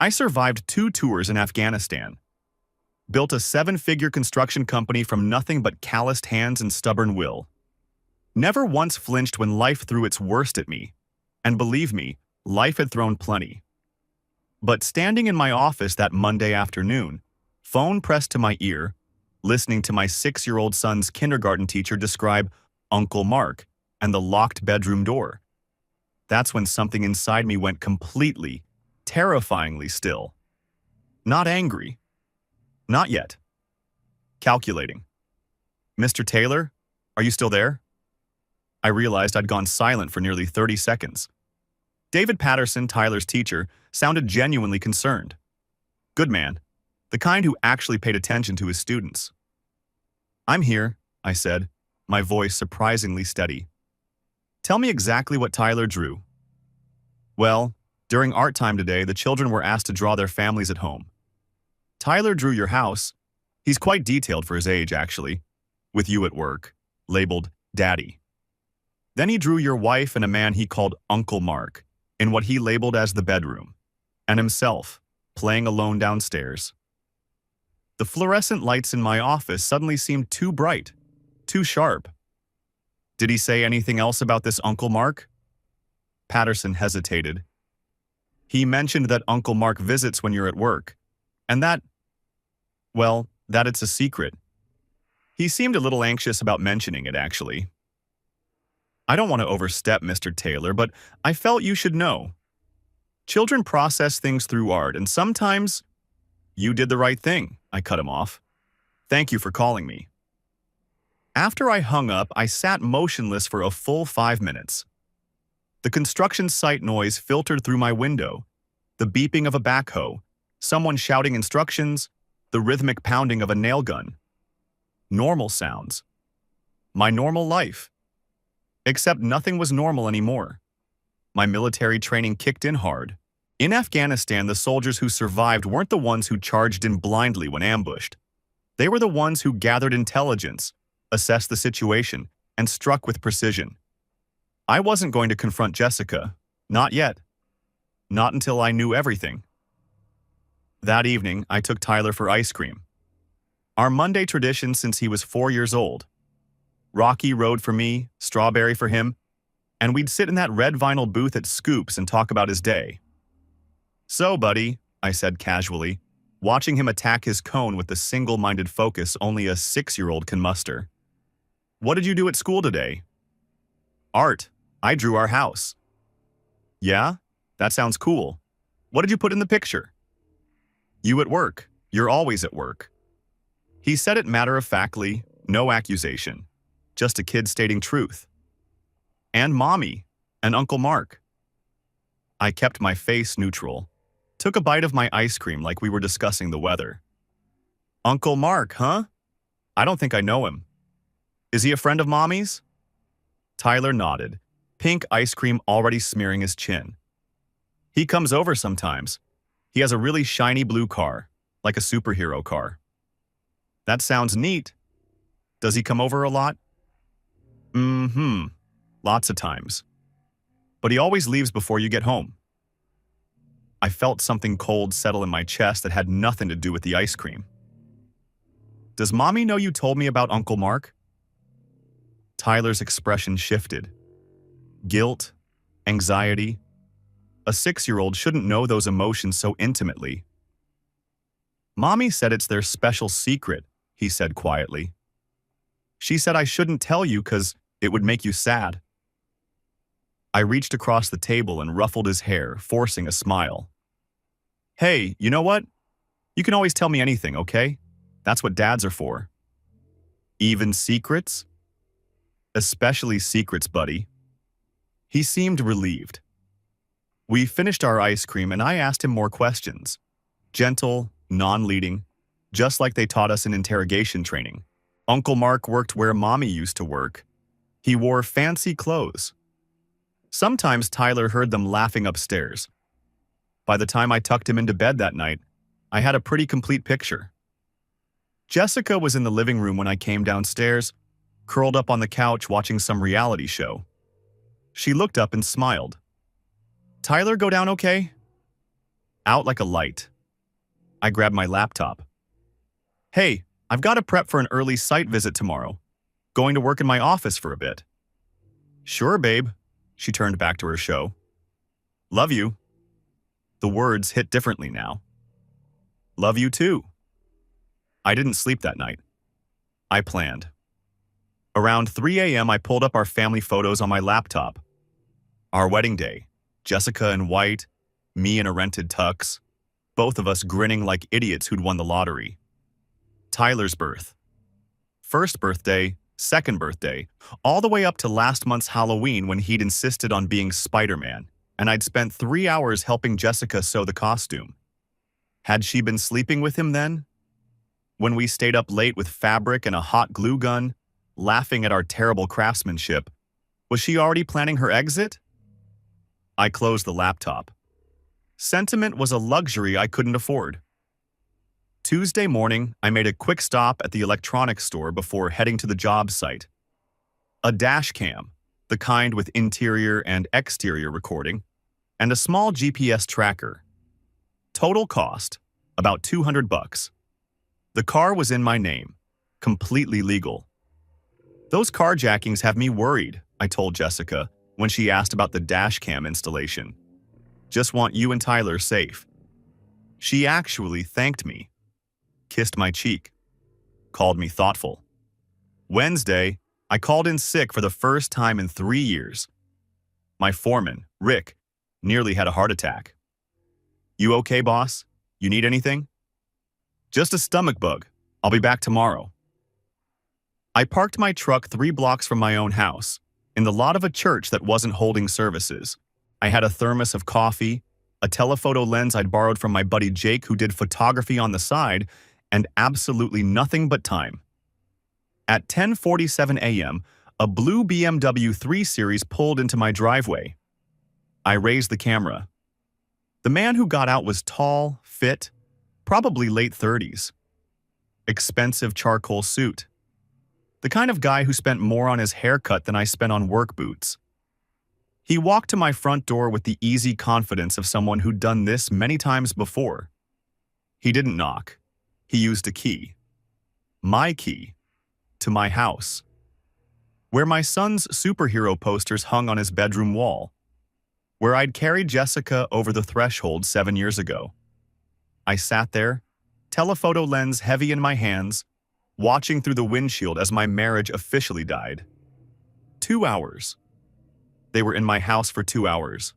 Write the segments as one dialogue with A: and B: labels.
A: I survived 2 tours in Afghanistan, built a 7-figure construction company from nothing but calloused hands and stubborn will. Never once flinched when life threw its worst at me, and believe me, life had thrown plenty. But standing in my office that Monday afternoon, phone pressed to my ear, listening to my 6-year-old son's kindergarten teacher describe Uncle Mark and the locked bedroom door, that's when something inside me went completely, terrifyingly still. Not angry. Not yet. Calculating. "Mr. Taylor, are you still there?" I realized I'd gone silent for nearly 30 seconds. David Patterson, Tyler's teacher, sounded genuinely concerned. Good man, the kind who actually paid attention to his students. "I'm here," I said, my voice surprisingly steady. "Tell me exactly what Tyler drew." "Well, during art time today, the children were asked to draw their families at home. Tyler drew your house. He's quite detailed for his age, actually, with you at work, labeled Daddy. Then he drew your wife and a man he called Uncle Mark, in what he labeled as the bedroom, and himself, playing alone downstairs. The fluorescent lights in my office suddenly seemed too bright, too sharp. Did he say anything else about this Uncle Mark?" Patterson hesitated. "He mentioned that Uncle Mark visits when you're at work, and that it's a secret. He seemed a little anxious about mentioning it, actually. I don't want to overstep, Mr. Taylor, but I felt you should know. Children process things through art, and sometimes you did the right thing," I cut him off. "Thank you for calling me." After I hung up, I sat motionless for a full 5 minutes. The construction site noise filtered through my window, the beeping of a backhoe, someone shouting instructions, the rhythmic pounding of a nail gun. Normal sounds. My normal life. Except nothing was normal anymore. My military training kicked in hard. In Afghanistan, the soldiers who survived weren't the ones who charged in blindly when ambushed. They were the ones who gathered intelligence, assessed the situation, and struck with precision. I wasn't going to confront Jessica. Not yet. Not until I knew everything. That evening, I took Tyler for ice cream. Our Monday tradition since he was 4 years old. Rocky Road for me, strawberry for him, and we'd sit in that red vinyl booth at Scoops and talk about his day. "So, buddy," I said casually, watching him attack his cone with the single-minded focus only a 6-year-old can muster. "What did you do at school today?" "Art. I drew our house." "Yeah? That sounds cool. What did you put in the picture?" "You at work. You're always at work." He said it matter-of-factly, no accusation, just a kid stating truth. "And Mommy, and Uncle Mark." I kept my face neutral, took a bite of my ice cream like we were discussing the weather. "Uncle Mark, huh? I don't think I know him. Is he a friend of Mommy's?" Tyler nodded, pink ice cream already smearing his chin. "He comes over sometimes. He has a really shiny blue car, like a superhero car." "That sounds neat. Does he come over a lot?" Lots of times. But he always leaves before you get home." I felt something cold settle in my chest that had nothing to do with the ice cream. "Does Mommy know you told me about Uncle Mark?" Tyler's expression shifted. Guilt, anxiety. A 6-year-old shouldn't know those emotions so intimately. "Mommy said it's their special secret," he said quietly. "She said I shouldn't tell you because it would make you sad." I reached across the table and ruffled his hair, forcing a smile. "Hey, you know what? You can always tell me anything, okay? That's what dads are for." "Even secrets?" "Especially secrets, buddy." He seemed relieved. We finished our ice cream and I asked him more questions. Gentle, non-leading, just like they taught us in interrogation training. Uncle Mark worked where Mommy used to work. He wore fancy clothes. Sometimes Tyler heard them laughing upstairs. By the time I tucked him into bed that night, I had a pretty complete picture. Jessica was in the living room when I came downstairs, curled up on the couch watching some reality show. She looked up and smiled. "Tyler go down okay?" Out like a light. I grabbed my laptop. Hey, I've got to prep for an early site visit tomorrow. Going to work in my office for a bit. Sure, babe. She turned back to her show. Love you. The words hit differently now. Love you too. I didn't sleep that night. I planned. Around 3 a.m. I pulled up our family photos on my laptop. Our wedding day, Jessica in white, me in a rented tux, both of us grinning like idiots who'd won the lottery. Tyler's birth. First birthday, second birthday, all the way up to last month's Halloween when he'd insisted on being Spider-Man, and I'd spent 3 hours helping Jessica sew the costume. Had she been sleeping with him then? When we stayed up late with fabric and a hot glue gun, laughing at our terrible craftsmanship, was she already planning her exit? I closed the laptop. Sentiment was a luxury I couldn't afford. Tuesday morning, I made a quick stop at the electronics store before heading to the job site. A dash cam, the kind with interior and exterior recording, and a small GPS tracker. Total cost, about $200. The car was in my name, completely legal. Those carjackings have me worried, I told Jessica when she asked about the dash cam installation. Just want you and Tyler safe. She actually thanked me, kissed my cheek, called me thoughtful. Wednesday, I called in sick for the first time in 3 years. My foreman, Rick, nearly had a heart attack. You okay, boss? You need anything? Just a stomach bug. I'll be back tomorrow. I parked my truck 3 blocks from my own house, in the lot of a church that wasn't holding services. I had a thermos of coffee, a telephoto lens I'd borrowed from my buddy Jake who did photography on the side, and absolutely nothing but time. At 10:47 a.m., a blue BMW 3 Series pulled into my driveway. I raised the camera. The man who got out was tall, fit, probably late 30s. Expensive charcoal suit. The kind of guy who spent more on his haircut than I spent on work boots. He walked to my front door with the easy confidence of someone who'd done this many times before. He didn't knock. He used a key. My key. To my house. Where my son's superhero posters hung on his bedroom wall. Where I'd carried Jessica over the threshold 7 years ago. I sat there, telephoto lens heavy in my hands, watching through the windshield as my marriage officially died. 2 hours. They were in my house for 2 hours.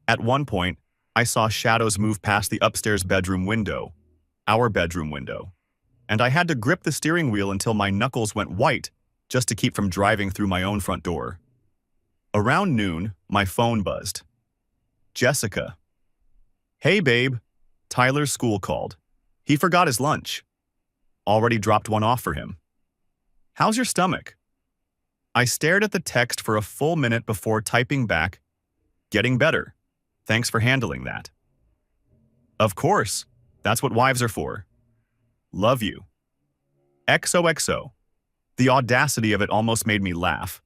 A: At one point, I saw shadows move past the upstairs bedroom window, our bedroom window, and I had to grip the steering wheel until my knuckles went white just to keep from driving through my own front door. Around noon, my phone buzzed. Jessica. Hey, babe. Tyler's school called. He forgot his lunch. Already dropped one off for him. How's your stomach? I stared at the text for a full minute before typing back, getting better. Thanks for handling that. Of course. That's what wives are for. Love you. XOXO. The audacity of it almost made me laugh.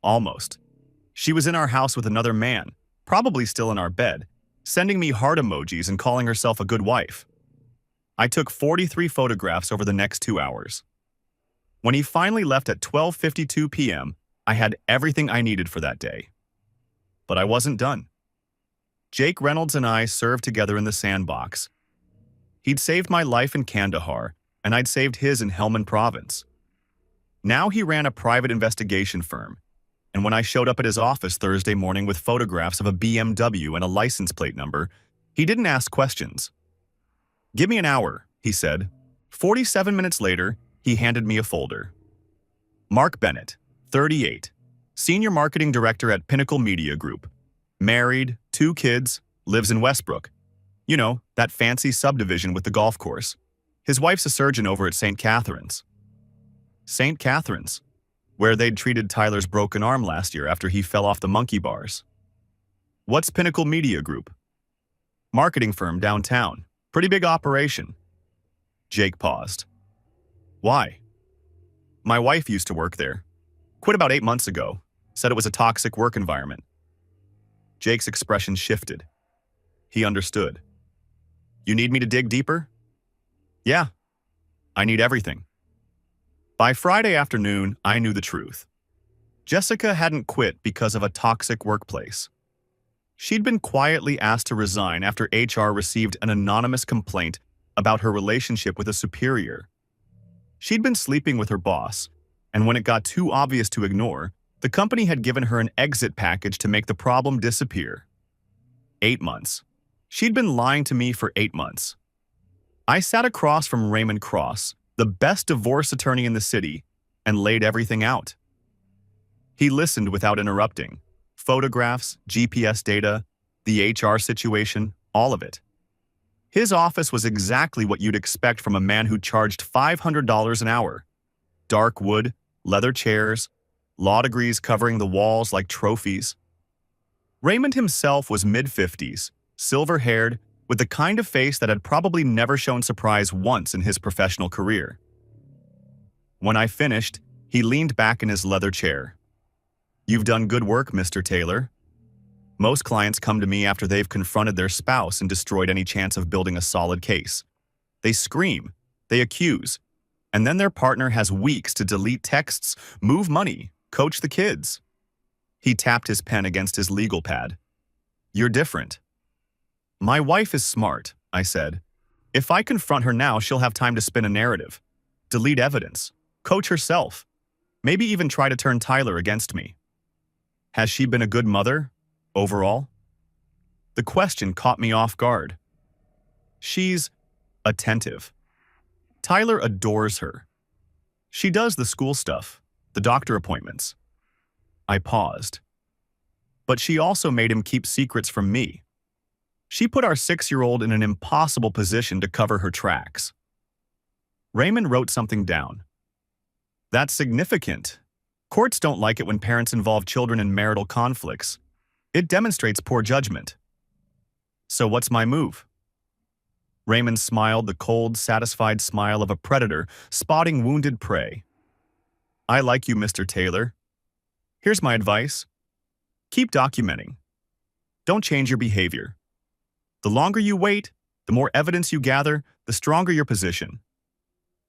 A: Almost. She was in our house with another man, probably still in our bed, sending me heart emojis and calling herself a good wife. I took 43 photographs over the next 2 hours. When he finally left at 12:52 p.m., I had everything I needed for that day. But I wasn't done. Jake Reynolds and I served together in the sandbox. He'd saved my life in Kandahar, and I'd saved his in Helmand Province. Now he ran a private investigation firm, and when I showed up at his office Thursday morning with photographs of a BMW and a license plate number, he didn't ask questions. Give me an hour, he said. 47 minutes later, he handed me a folder. Mark Bennett, 38, Senior Marketing Director at Pinnacle Media Group. Married, 2 kids, lives in Westbrook. You know, that fancy subdivision with the golf course. His wife's a surgeon over at St. Catherine's. St. Catherine's, where they'd treated Tyler's broken arm last year after he fell off the monkey bars. What's Pinnacle Media Group? Marketing firm downtown. Pretty big operation. Jake paused. Why? My wife used to work there. Quit about 8 months ago. Said it was a toxic work environment. Jake's expression shifted. He understood. You need me to dig deeper? Yeah, I need everything. By Friday afternoon, I knew the truth. Jessica hadn't quit because of a toxic workplace. She'd been quietly asked to resign after HR received an anonymous complaint about her relationship with a superior. She'd been sleeping with her boss, and when it got too obvious to ignore, the company had given her an exit package to make the problem disappear. 8 months. She'd been lying to me for 8 months. I sat across from Raymond Cross, the best divorce attorney in the city, and laid everything out. He listened without interrupting. Photographs, GPS data, the HR situation, all of it. His office was exactly what you'd expect from a man who charged $500 an hour. Dark wood, leather chairs, law degrees covering the walls like trophies. Raymond himself was mid-50s, silver-haired, with the kind of face that had probably never shown surprise once in his professional career. When I finished, he leaned back in his leather chair. "You've done good work, Mr. Taylor." Most clients come to me after they've confronted their spouse and destroyed any chance of building a solid case. They scream, they accuse, and then their partner has weeks to delete texts, move money, coach the kids. He tapped his pen against his legal pad. "You're different." "My wife is smart," I said. "If I confront her now, she'll have time to spin a narrative, delete evidence, coach herself, maybe even try to turn Tyler against me." "Has she been a good mother, overall?" The question caught me off guard. "She's attentive. Tyler adores her. She does the school stuff, the doctor appointments." I paused. "But she also made him keep secrets from me. She put our 6-year-old in an impossible position to cover her tracks." Raymond wrote something down. "That's significant. Courts don't like it when parents involve children in marital conflicts. It demonstrates poor judgment." "So what's my move?" Raymond smiled, the cold, satisfied smile of a predator spotting wounded prey. "I like you, Mr. Taylor. Here's my advice. Keep documenting. Don't change your behavior. The longer you wait, the more evidence you gather, the stronger your position.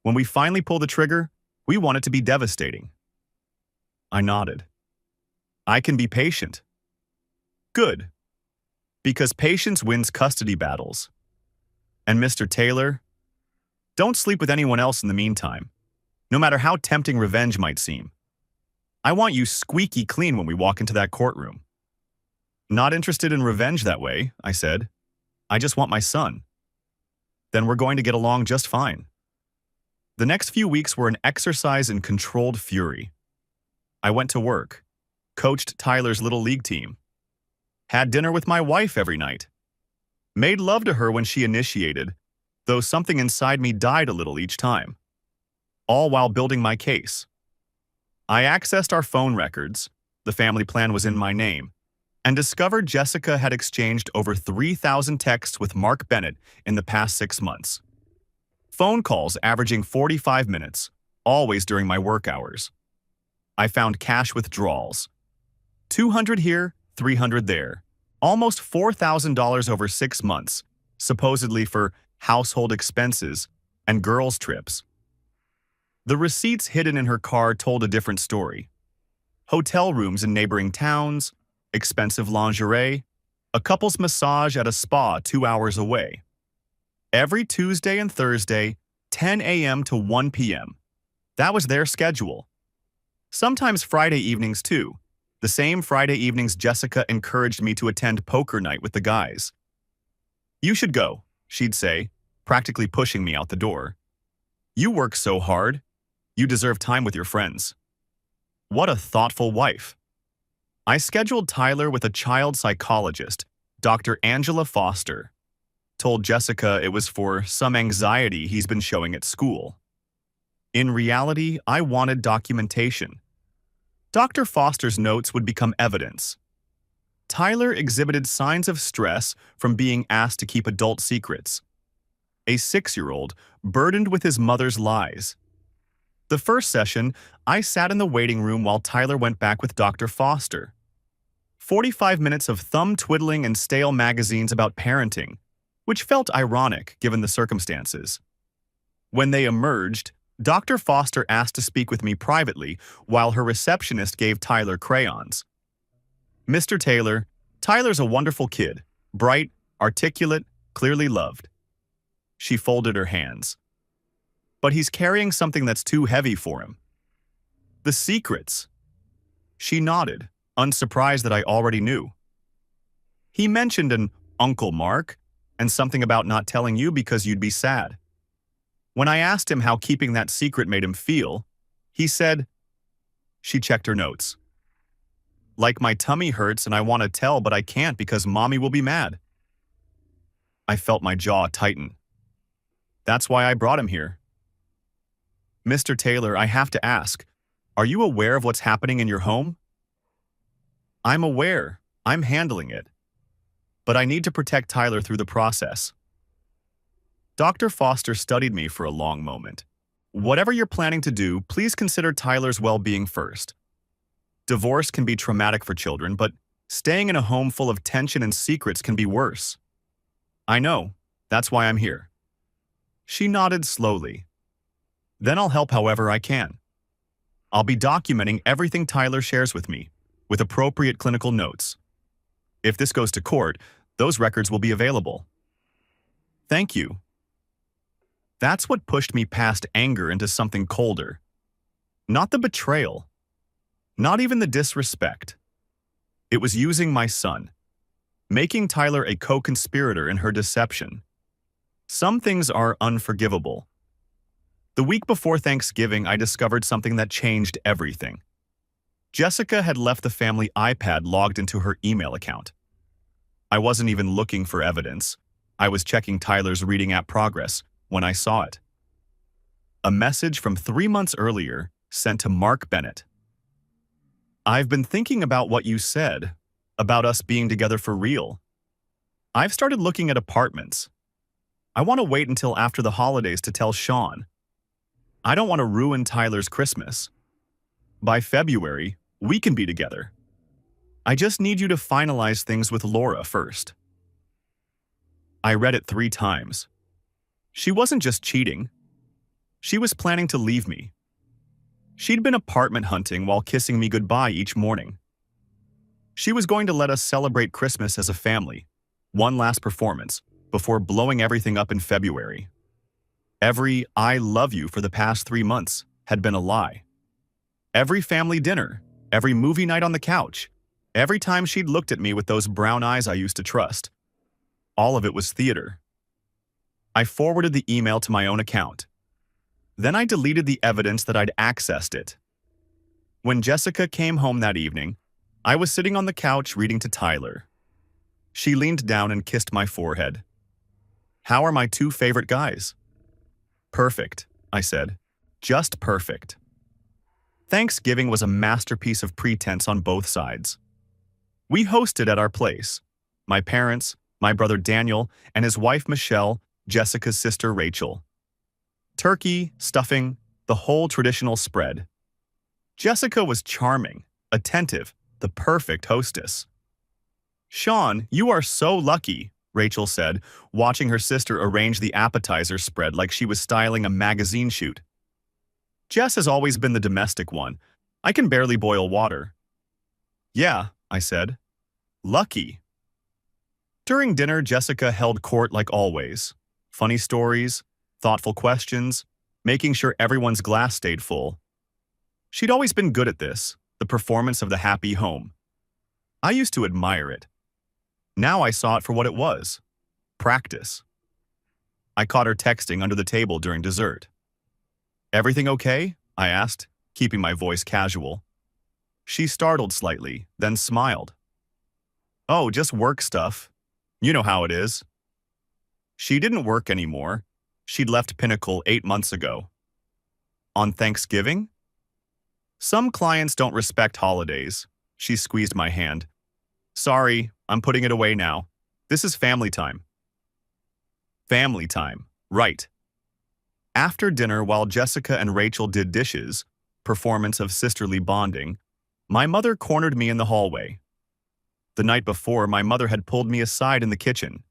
A: When we finally pull the trigger, we want it to be devastating." I nodded. "I can be patient." "Good. Because patience wins custody battles. And Mr. Taylor, don't sleep with anyone else in the meantime, no matter how tempting revenge might seem. I want you squeaky clean when we walk into that courtroom." "Not interested in revenge that way," I said. "I just want my son." "Then we're going to get along just fine." The next few weeks were an exercise in controlled fury. I went to work, coached Tyler's little league team, had dinner with my wife every night, made love to her when she initiated, though something inside me died a little each time, all while building my case. I accessed our phone records, the family plan was in my name, and discovered Jessica had exchanged over 3,000 texts with Mark Bennett in the past 6 months. Phone calls averaging 45 minutes, always during my work hours. I found cash withdrawals. 200 here, 300 there. Almost $4,000 over 6 months, supposedly for household expenses and girls' trips. The receipts hidden in her car told a different story. Hotel rooms in neighboring towns, expensive lingerie, a couple's massage at a spa 2 hours away. Every Tuesday and Thursday, 10 a.m. to 1 p.m. That was their schedule. Sometimes Friday evenings too. The same Friday evenings Jessica encouraged me to attend poker night with the guys. "You should go," she'd say, practically pushing me out the door. "You work so hard. You deserve time with your friends." What a thoughtful wife. I scheduled Tyler with a child psychologist, Dr. Angela Foster. Told Jessica it was for some anxiety he's been showing at school. In reality, I wanted documentation. Dr. Foster's notes would become evidence. Tyler exhibited signs of stress from being asked to keep adult secrets. A 6-year-old burdened with his mother's lies. The first session, I sat in the waiting room while Tyler went back with Dr. Foster. 45 minutes of thumb-twiddling and stale magazines about parenting, which felt ironic given the circumstances. When they emerged, Dr. Foster asked to speak with me privately while her receptionist gave Tyler crayons. "Mr. Taylor, Tyler's a wonderful kid, bright, articulate, clearly loved." She folded her hands. "But he's carrying something that's too heavy for him." "The secrets." She nodded, unsurprised that I already knew. "He mentioned an Uncle Mark and something about not telling you because you'd be sad. When I asked him how keeping that secret made him feel, he said," she checked her notes, "like my tummy hurts and I want to tell but I can't because mommy will be mad." I felt my jaw tighten. "That's why I brought him here." "Mr. Taylor, I have to ask, are you aware of what's happening in your home?" "I'm aware. I'm handling it. But I need to protect Tyler through the process." Dr. Foster studied me for a long moment. "Whatever you're planning to do, please consider Tyler's well-being first. Divorce can be traumatic for children, but staying in a home full of tension and secrets can be worse." "I know. That's why I'm here." She nodded slowly. "Then I'll help however I can. I'll be documenting everything Tyler shares with me, with appropriate clinical notes. If this goes to court, those records will be available." "Thank you." That's what pushed me past anger into something colder. Not the betrayal. Not even the disrespect. It was using my son. Making Tyler a co-conspirator in her deception. Some things are unforgivable. The week before Thanksgiving, I discovered something that changed everything. Jessica had left the family iPad logged into her email account. I wasn't even looking for evidence. I was checking Tyler's reading app progress when I saw it. A message from 3 months earlier sent to Mark Bennett. "I've been thinking about what you said, about us being together for real. I've started looking at apartments. I want to wait until after the holidays to tell Sean. I don't want to ruin Tyler's Christmas. By February, we can be together. I just need you to finalize things with Laura first." I read it 3 times. She wasn't just cheating. She was planning to leave me. She'd been apartment hunting while kissing me goodbye each morning. She was going to let us celebrate Christmas as a family, one last performance, before blowing everything up in February. Every "I love you" for the past 3 months had been a lie. Every family dinner, every movie night on the couch, every time she'd looked at me with those brown eyes I used to trust. All of it was theater. I forwarded the email to my own account. Then I deleted the evidence that I'd accessed it. When Jessica came home that evening, I was sitting on the couch reading to Tyler. She leaned down and kissed my forehead. "How are my 2 favorite guys?" "Perfect," I said. "Just perfect." Thanksgiving was a masterpiece of pretense on both sides. We hosted at our place. My parents, my brother Daniel, and his wife Michelle, Jessica's sister Rachel. Turkey, stuffing, the whole traditional spread. Jessica was charming, attentive, the perfect hostess. "Sean, you are so lucky," Rachel said, watching her sister arrange the appetizer spread like she was styling a magazine shoot. "Jess has always been the domestic one. I can barely boil water." "Yeah," I said. "Lucky." During dinner, Jessica held court like always. Funny stories, thoughtful questions, making sure everyone's glass stayed full. She'd always been good at this, the performance of the happy home. I used to admire it. Now I saw it for what it was. Practice. I caught her texting under the table during dessert. "Everything okay?" I asked, keeping my voice casual. She startled slightly, then smiled. "Oh, just work stuff. You know how it is." She didn't work anymore. She'd left Pinnacle 8 months ago. "On Thanksgiving?" "Some clients don't respect holidays." She squeezed my hand. "Sorry, I'm putting it away now. This is family time." Family time, right. After dinner, while Jessica and Rachel did dishes, performance of sisterly bonding, my mother cornered me in the hallway. The night before, my mother had pulled me aside in the kitchen.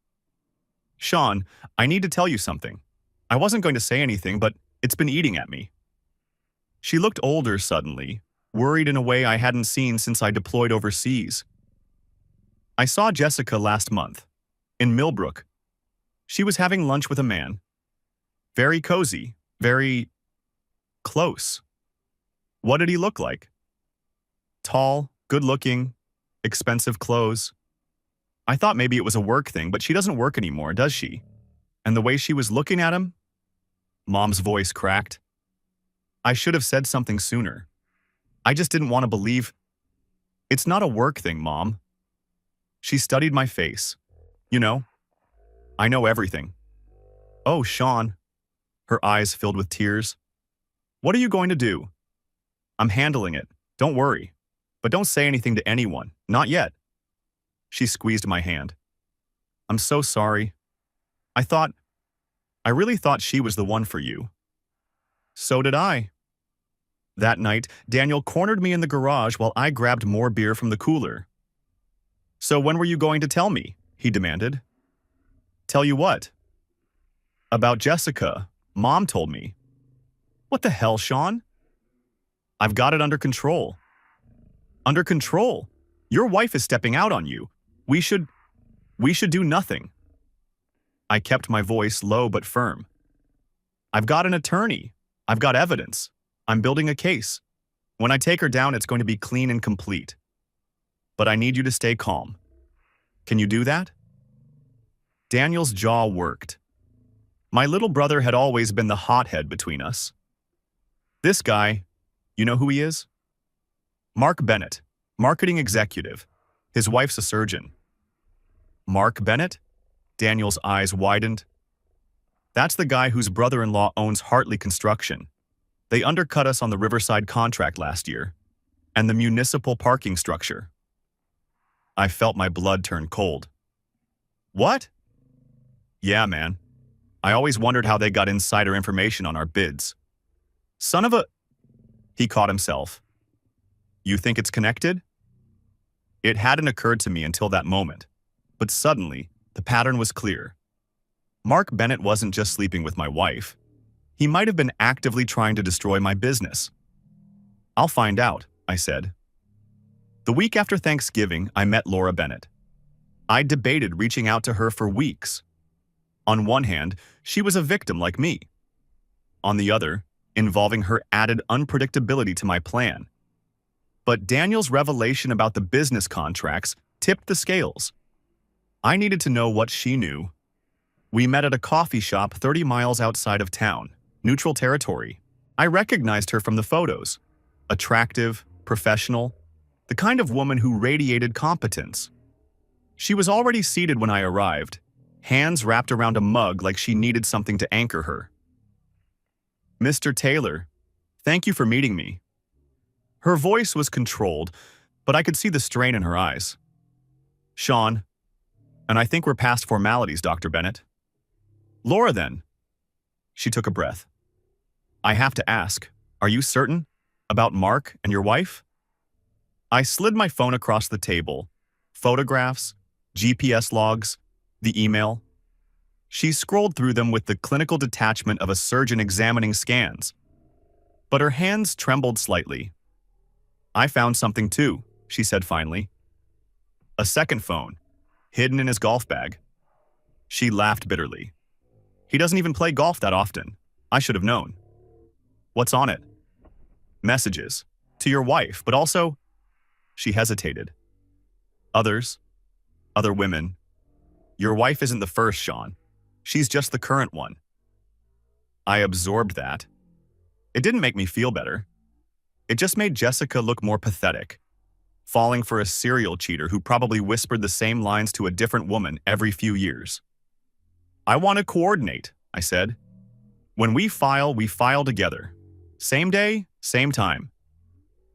A: Sean, I need to tell you something. I wasn't going to say anything, but it's been eating at me. She looked older suddenly, worried in a way I hadn't seen since I deployed overseas. I saw Jessica last month, in Millbrook. She was having lunch with a man. Very cozy, very close. What did he look like? Tall, good-looking, expensive clothes. I thought maybe it was a work thing, but she doesn't work anymore, does she? And the way she was looking at him? Mom's voice cracked. I should have said something sooner. I just didn't want to believe. It's not a work thing, Mom. She studied my face. You know, I know everything. Oh, Sean. Her eyes filled with tears. What are you going to do? I'm handling it. Don't worry. But don't say anything to anyone. Not yet. She squeezed my hand. I'm so sorry. I really thought she was the one for you. So did I. That night, Daniel cornered me in the garage while I grabbed more beer from the cooler. So when were you going to tell me? He demanded. Tell you what? About Jessica. Mom told me. What the hell, Sean? I've got it under control. Under control? Your wife is stepping out on you. We should do nothing. I kept my voice low but firm. I've got an attorney. I've got evidence. I'm building a case. When I take her down, it's going to be clean and complete. But I need you to stay calm. Can you do that? Daniel's jaw worked. My little brother had always been the hothead between us. This guy, you know who he is? Mark Bennett, marketing executive. His wife's a surgeon. Mark Bennett? Daniel's eyes widened. That's the guy whose brother-in-law owns Hartley Construction. They undercut us on the Riverside contract last year, and the municipal parking structure. I felt my blood turn cold. What? Yeah, man. I always wondered how they got insider information on our bids. Son of a... He caught himself. You think it's connected? It hadn't occurred to me until that moment, but suddenly, the pattern was clear. Mark Bennett wasn't just sleeping with my wife. He might have been actively trying to destroy my business. I'll find out, I said. The week after Thanksgiving, I met Laura Bennett. I debated reaching out to her for weeks. On one hand, she was a victim like me. On the other, involving her added unpredictability to my plan. But Daniel's revelation about the business contracts tipped the scales. I needed to know what she knew. We met at a coffee shop 30 miles outside of town, neutral territory. I recognized her from the photos. Attractive, professional, the kind of woman who radiated competence. She was already seated when I arrived, hands wrapped around a mug like she needed something to anchor her. Mr. Taylor, thank you for meeting me. Her voice was controlled, but I could see the strain in her eyes. Sean, and I think we're past formalities, Dr. Bennett. Laura, then. She took a breath. I have to ask, are you certain? About Mark and your wife? I slid my phone across the table. Photographs, GPS logs, the email. She scrolled through them with the clinical detachment of a surgeon examining scans. But her hands trembled slightly. I found something too, she said finally. A second phone, hidden in his golf bag. She laughed bitterly. He doesn't even play golf that often. I should have known. What's on it? Messages. To your wife, but also... She hesitated. Others. Other women. Your wife isn't the first, Sean. She's just the current one. I absorbed that. It didn't make me feel better. It just made Jessica look more pathetic, falling for a serial cheater who probably whispered the same lines to a different woman every few years. I want to coordinate, I said. When we file together. Same day, same time.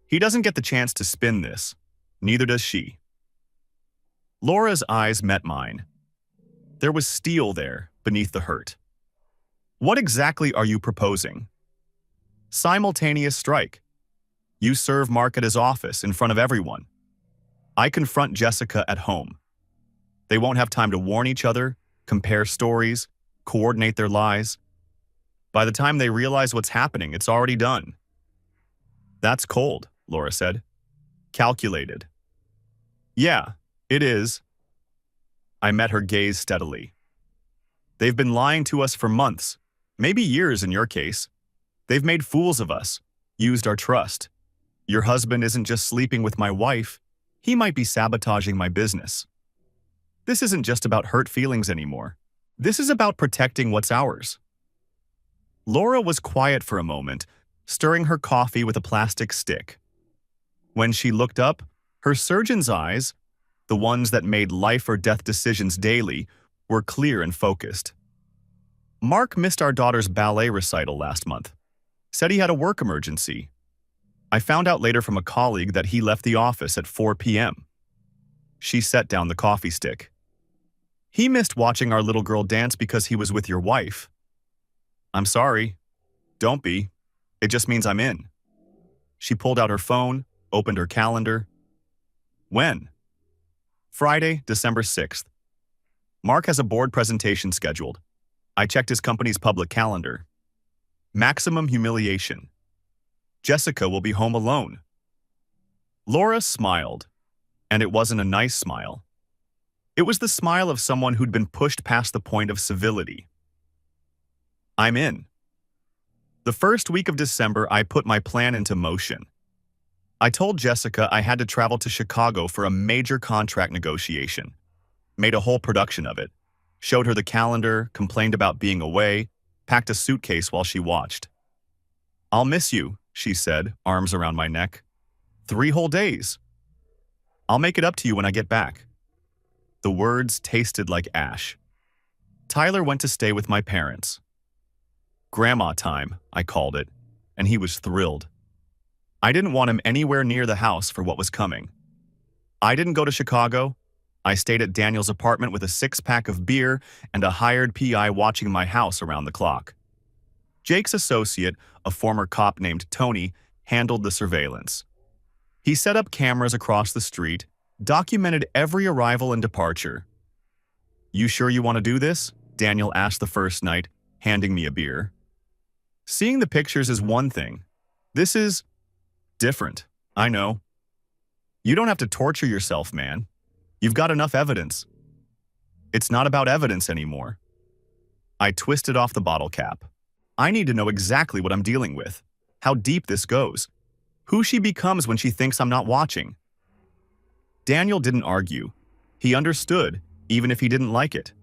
A: He doesn't get the chance to spin this. Neither does she. Laura's eyes met mine. There was steel there, beneath the hurt. What exactly are you proposing? Simultaneous strike. You serve Mark at his office in front of everyone. I confront Jessica at home. They won't have time to warn each other, compare stories, coordinate their lies. By the time they realize what's happening, it's already done. That's cold, Laura said. Calculated. Yeah, it is. I met her gaze steadily. They've been lying to us for months, maybe years in your case. They've made fools of us, used our trust. Your husband isn't just sleeping with my wife, he might be sabotaging my business. This isn't just about hurt feelings anymore. This is about protecting what's ours. Laura was quiet for a moment, stirring her coffee with a plastic stick. When she looked up, her surgeon's eyes, the ones that made life or death decisions daily, were clear and focused. Mark missed our daughter's ballet recital last month. Said he had a work emergency. I found out later from a colleague that he left the office at 4 p.m. She set down the coffee stick. He missed watching our little girl dance because he was with your wife. I'm sorry. Don't be. It just means I'm in. She pulled out her phone, opened her calendar. When? Friday, December 6th. Mark has a board presentation scheduled. I checked his company's public calendar. Maximum humiliation. Jessica will be home alone. Laura smiled, and it wasn't a nice smile. It was the smile of someone who'd been pushed past the point of civility. I'm in. The first week of December, I put my plan into motion. I told Jessica I had to travel to Chicago for a major contract negotiation. Made a whole production of it. Showed her the calendar, complained about being away, packed a suitcase while she watched. I'll miss you, she said, arms around my neck. 3 whole days. I'll make it up to you when I get back. The words tasted like ash. Tyler went to stay with my parents. Grandma time, I called it, and he was thrilled. I didn't want him anywhere near the house for what was coming. I didn't go to Chicago. I stayed at Daniel's apartment with a 6-pack of beer and a hired PI watching my house around the clock. Jake's associate, a former cop named Tony, handled the surveillance. He set up cameras across the street, documented every arrival and departure. You sure you want to do this? Daniel asked the first night, handing me a beer. Seeing the pictures is one thing. This is different, I know. You don't have to torture yourself, man. You've got enough evidence. It's not about evidence anymore. I twisted off the bottle cap. I need to know exactly what I'm dealing with, how deep this goes, who she becomes when she thinks I'm not watching. Daniel didn't argue. He understood, even if he didn't like it.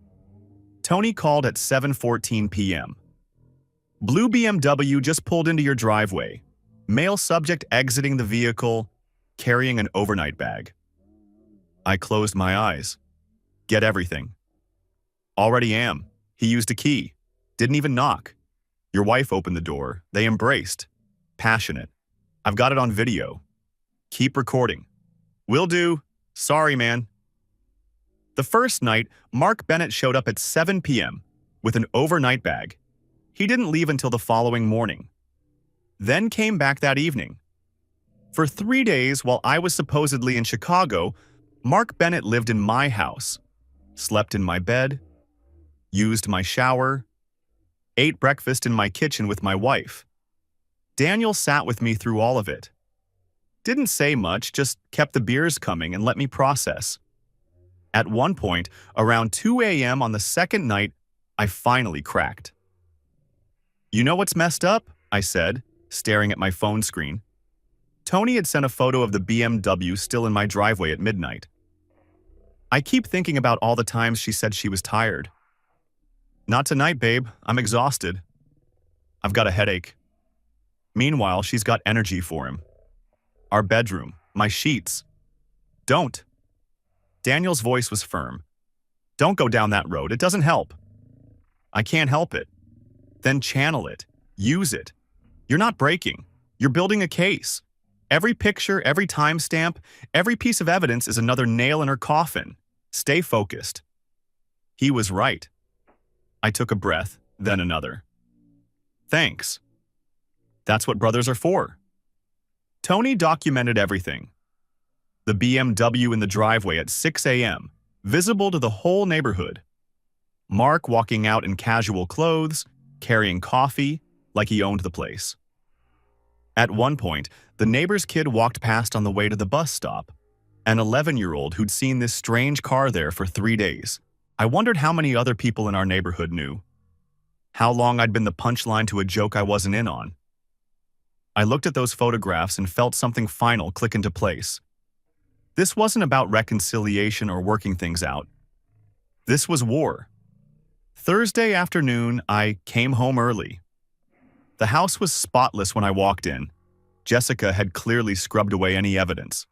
A: Tony called at 7:14 p.m. Blue BMW just pulled into your driveway. Male subject exiting the vehicle, carrying an overnight bag. I closed my eyes. Get everything. Already am. He used a key. Didn't even knock. Your wife opened the door. They embraced. Passionate. I've got it on video. Keep recording. Will do. Sorry, man. The first night, Mark Bennett showed up at 7 p.m. with an overnight bag. He didn't leave until the following morning. Then came back that evening. For 3 days, while I was supposedly in Chicago, Mark Bennett lived in my house, slept in my bed, used my shower, ate breakfast in my kitchen with my wife. Daniel sat with me through all of it. Didn't say much, just kept the beers coming and let me process. At one point, around 2 a.m. on the second night, I finally cracked. You know what's messed up? I said, staring at my phone screen. Tony had sent a photo of the BMW still in my driveway at midnight. I keep thinking about all the times she said she was tired. Not tonight, babe. I'm exhausted. I've got a headache. Meanwhile, she's got energy for him. Our bedroom, my sheets. Don't. Daniel's voice was firm. Don't go down that road. It doesn't help. I can't help it. Then channel it. Use it. You're not breaking. You're building a case. Every picture, every timestamp, every piece of evidence is another nail in her coffin. Stay focused. He was right. I took a breath, then another. Thanks. That's what brothers are for. Tony documented everything. The BMW in the driveway at 6 a.m., visible to the whole neighborhood. Mark walking out in casual clothes, carrying coffee, like he owned the place. At one point, the neighbor's kid walked past on the way to the bus stop, an 11-year-old who'd seen this strange car there for 3 days. I wondered how many other people in our neighborhood knew. How long I'd been the punchline to a joke I wasn't in on. I looked at those photographs and felt something final click into place. This wasn't about reconciliation or working things out. This was war. Thursday afternoon, I came home early. The house was spotless when I walked in. Jessica had clearly scrubbed away any evidence.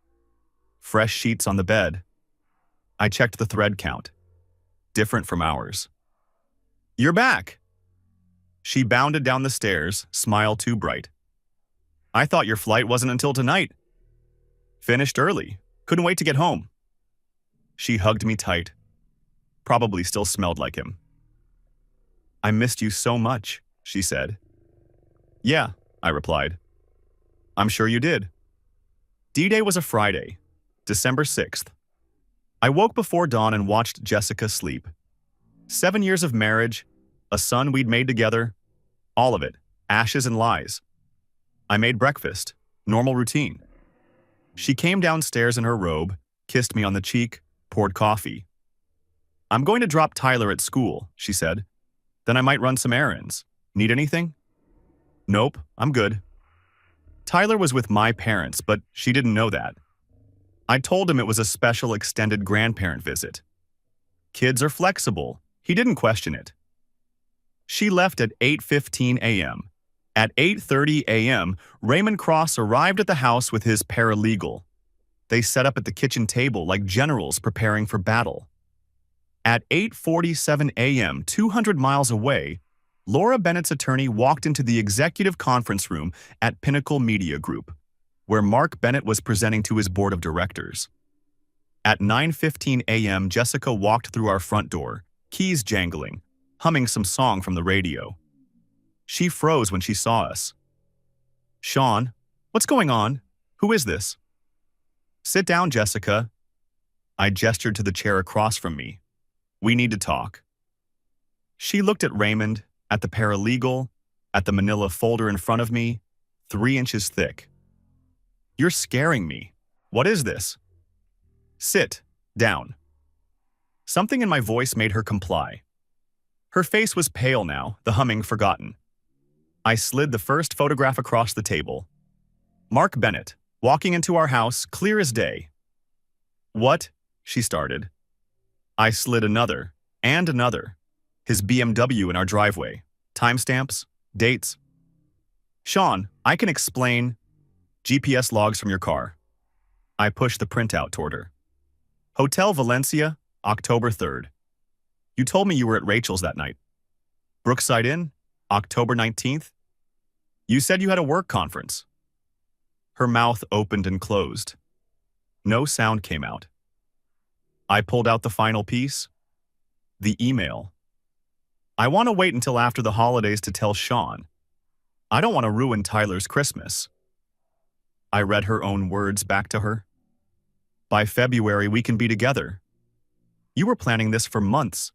A: Fresh sheets on the bed. I checked the thread count. Different from ours. "You're back!" She bounded down the stairs, smile too bright. "I thought your flight wasn't until tonight." "Finished early. Couldn't wait to get home." She hugged me tight. Probably still smelled like him. "I missed you so much," she said. "Yeah," I replied. "I'm sure you did." D-Day was a Friday, December 6th. I woke before dawn and watched Jessica sleep. 7 years of marriage, a son we'd made together, all of it, ashes and lies. I made breakfast, normal routine. She came downstairs in her robe, kissed me on the cheek, poured coffee. "I'm going to drop Tyler at school," she said. "Then I might run some errands. Need anything?" "Nope, I'm good." Tyler was with my parents, but she didn't know that. I told him it was a special extended grandparent visit. Kids are flexible. He didn't question it. She left at 8:15 a.m. At 8:30 a.m., Raymond Cross arrived at the house with his paralegal. They set up at the kitchen table like generals preparing for battle. At 8:47 a.m., 200 miles away, Laura Bennett's attorney walked into the executive conference room at Pinnacle Media Group, where Mark Bennett was presenting to his board of directors. At 9:15 a.m., Jessica walked through our front door, keys jangling, humming some song from the radio. She froze when she saw us. "Sean, what's going on? Who is this?" "Sit down, Jessica." I gestured to the chair across from me. "We need to talk." She looked at Raymond, at the paralegal, at the manila folder in front of me, 3 inches thick. "You're scaring me. What is this?" "Sit down." Something in my voice made her comply. Her face was pale now, the humming forgotten. I slid the first photograph across the table. Mark Bennett, walking into our house, clear as day. "What?" she started. I slid another, and another. His BMW in our driveway. Timestamps, dates. "Sean, I can explain." "GPS logs from your car." I pushed the printout toward her. "Hotel Valencia, October 3rd. You told me you were at Rachel's that night." "Brookside Inn, October 19th. You said you had a work conference." Her mouth opened and closed. No sound came out. I pulled out the final piece. The email. "I want to wait until after the holidays to tell Sean. I don't want to ruin Tyler's Christmas." I read her own words back to her. "By February, we can be together. You were planning this for months."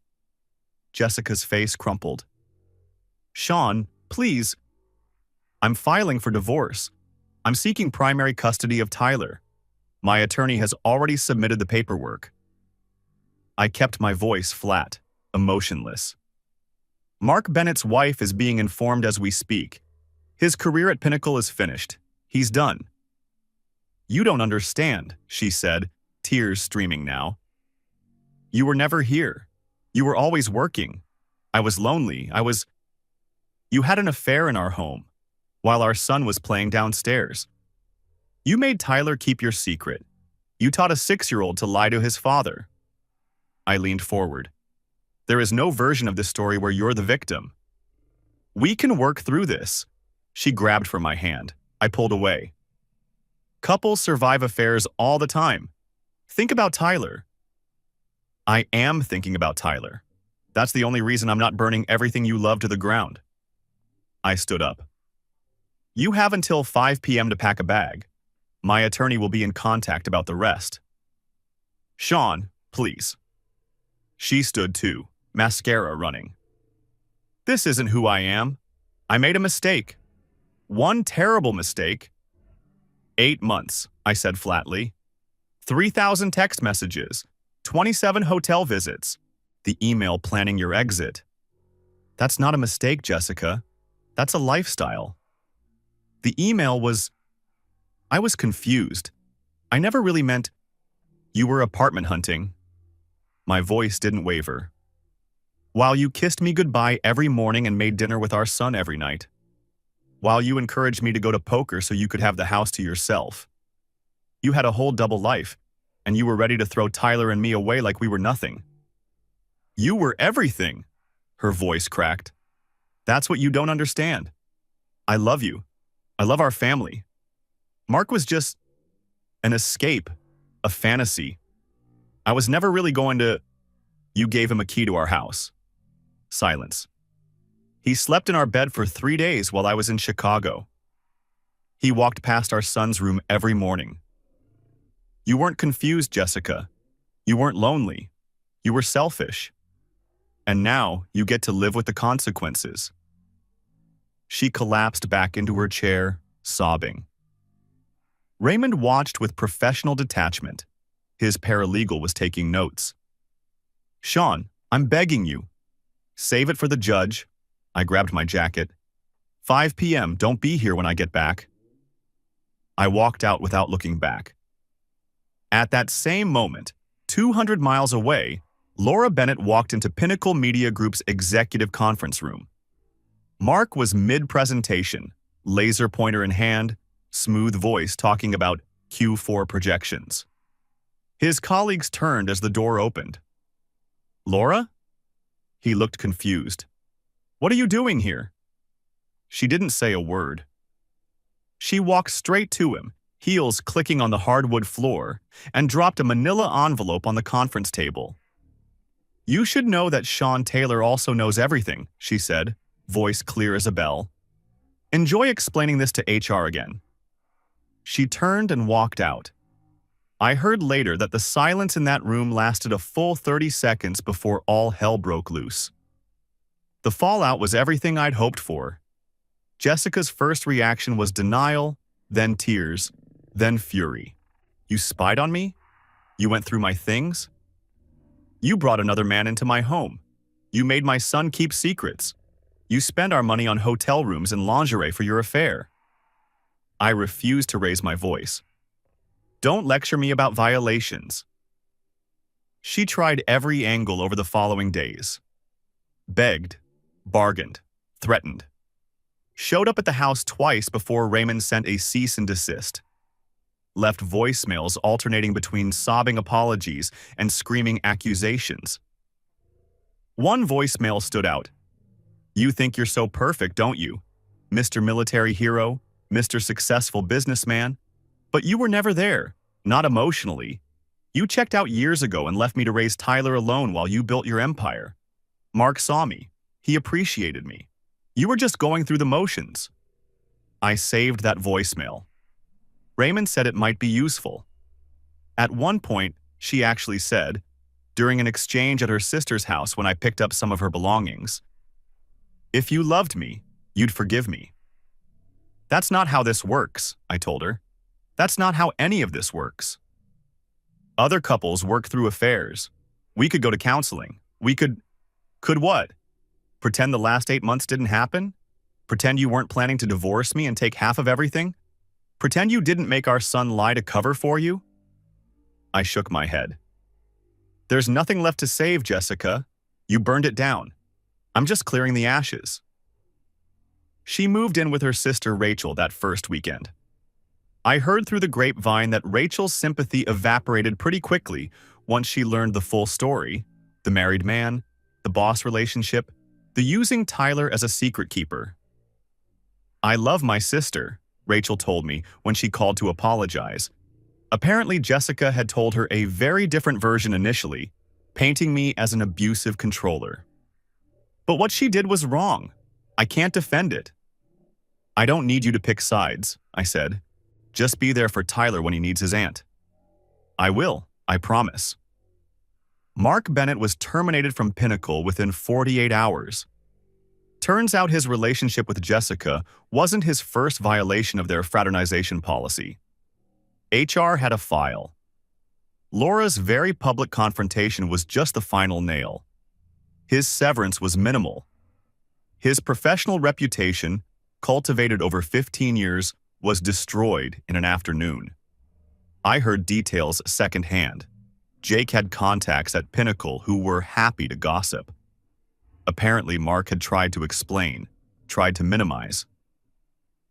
A: Jessica's face crumpled. "Sean, please. I'm filing for divorce. I'm seeking primary custody of Tyler. My attorney has already submitted the paperwork." I kept my voice flat, emotionless. "Mark Bennett's wife is being informed as we speak. His career at Pinnacle is finished. He's done." "You don't understand," she said, tears streaming now. "You were never here. You were always working. I was lonely. You had an affair in our home, while our son was playing downstairs. You made Tyler keep your secret. You taught a 6-year-old to lie to his father." I leaned forward. "There is no version of this story where you're the victim. We can work through this." She grabbed for my hand. I pulled away. "Couples survive affairs all the time. Think about Tyler." "I am thinking about Tyler. That's the only reason I'm not burning everything you love to the ground." I stood up. "You have until 5 p.m. to pack a bag. My attorney will be in contact about the rest." "Sean, please." She stood too, mascara running. This isn't who I am. I made a mistake. One terrible mistake. 8 months, I said flatly. 3,000 text messages, 27 hotel visits, the email planning your exit. That's not a mistake, Jessica. That's a lifestyle. The email was... I was confused. I never really meant, you were apartment hunting. My voice didn't waver. While you kissed me goodbye every morning and made dinner with our son every night. While you encouraged me to go to poker so you could have the house to yourself. You had a whole double life, and you were ready to throw Tyler and me away like we were nothing. You were everything, her voice cracked. That's what you don't understand. I love you. I love our family. Mark was just an escape, a fantasy. I was never really going to... You gave him a key to our house. Silence. He slept in our bed for 3 days while I was in Chicago. He walked past our son's room every morning. You weren't confused, Jessica. You weren't lonely. You were selfish. And now you get to live with the consequences. She collapsed back into her chair, sobbing. Raymond watched with professional detachment. His paralegal was taking notes. Sean, I'm begging you. Save it for the judge. I grabbed my jacket. 5 p.m., don't be here when I get back. I walked out without looking back. At that same moment, 200 miles away, Laura Bennett walked into Pinnacle Media Group's executive conference room. Mark was mid-presentation, laser pointer in hand, smooth voice talking about Q4 projections. His colleagues turned as the door opened. Laura? He looked confused. What are you doing here? She didn't say a word. She walked straight to him, heels clicking on the hardwood floor, and dropped a manila envelope on the conference table. You should know that Sean Taylor also knows everything, she said, voice clear as a bell. Enjoy explaining this to HR again. She turned and walked out. I heard later that the silence in that room lasted a full 30 seconds before all hell broke loose. The fallout was everything I'd hoped for. Jessica's first reaction was denial, then tears, then fury. You spied on me? You went through my things? You brought another man into my home. You made my son keep secrets. You spent our money on hotel rooms and lingerie for your affair. I refused to raise my voice. Don't lecture me about violations. She tried every angle over the following days. Begged, bargained, threatened. Showed up at the house twice before Raymond sent a cease and desist. Left voicemails alternating between sobbing apologies and screaming accusations. One voicemail stood out. You think you're so perfect, don't you? Mr. Military Hero, Mr. Successful Businessman. But you were never there, not emotionally. You checked out years ago and left me to raise Tyler alone while you built your empire. Mark saw me. He appreciated me. You were just going through the motions. I saved that voicemail. Raymond said it might be useful. At one point, she actually said, during an exchange at her sister's house when I picked up some of her belongings, if you loved me, you'd forgive me. That's not how this works, I told her. That's not how any of this works. Other couples work through affairs. We could go to counseling. We could what? Pretend the last 8 months didn't happen? Pretend you weren't planning to divorce me and take half of everything? Pretend you didn't make our son lie to cover for you? I shook my head. There's nothing left to save, Jessica. You burned it down. I'm just clearing the ashes. She moved in with her sister Rachel that first weekend. I heard through the grapevine that Rachel's sympathy evaporated pretty quickly once she learned the full story, the married man, the boss relationship, the using Tyler as a secret keeper. I love my sister, Rachel told me when she called to apologize. Apparently, Jessica had told her a very different version initially, painting me as an abusive controller. But what she did was wrong. I can't defend it. I don't need you to pick sides, I said. Just be there for Tyler when he needs his aunt. I will, I promise. Mark Bennett was terminated from Pinnacle within 48 hours. Turns out his relationship with Jessica wasn't his first violation of their fraternization policy. HR had a file. Laura's very public confrontation was just the final nail. His severance was minimal. His professional reputation, cultivated over 15 years, was destroyed in an afternoon. I heard details secondhand. Jake had contacts at Pinnacle who were happy to gossip. Apparently, Mark had tried to explain, tried to minimize.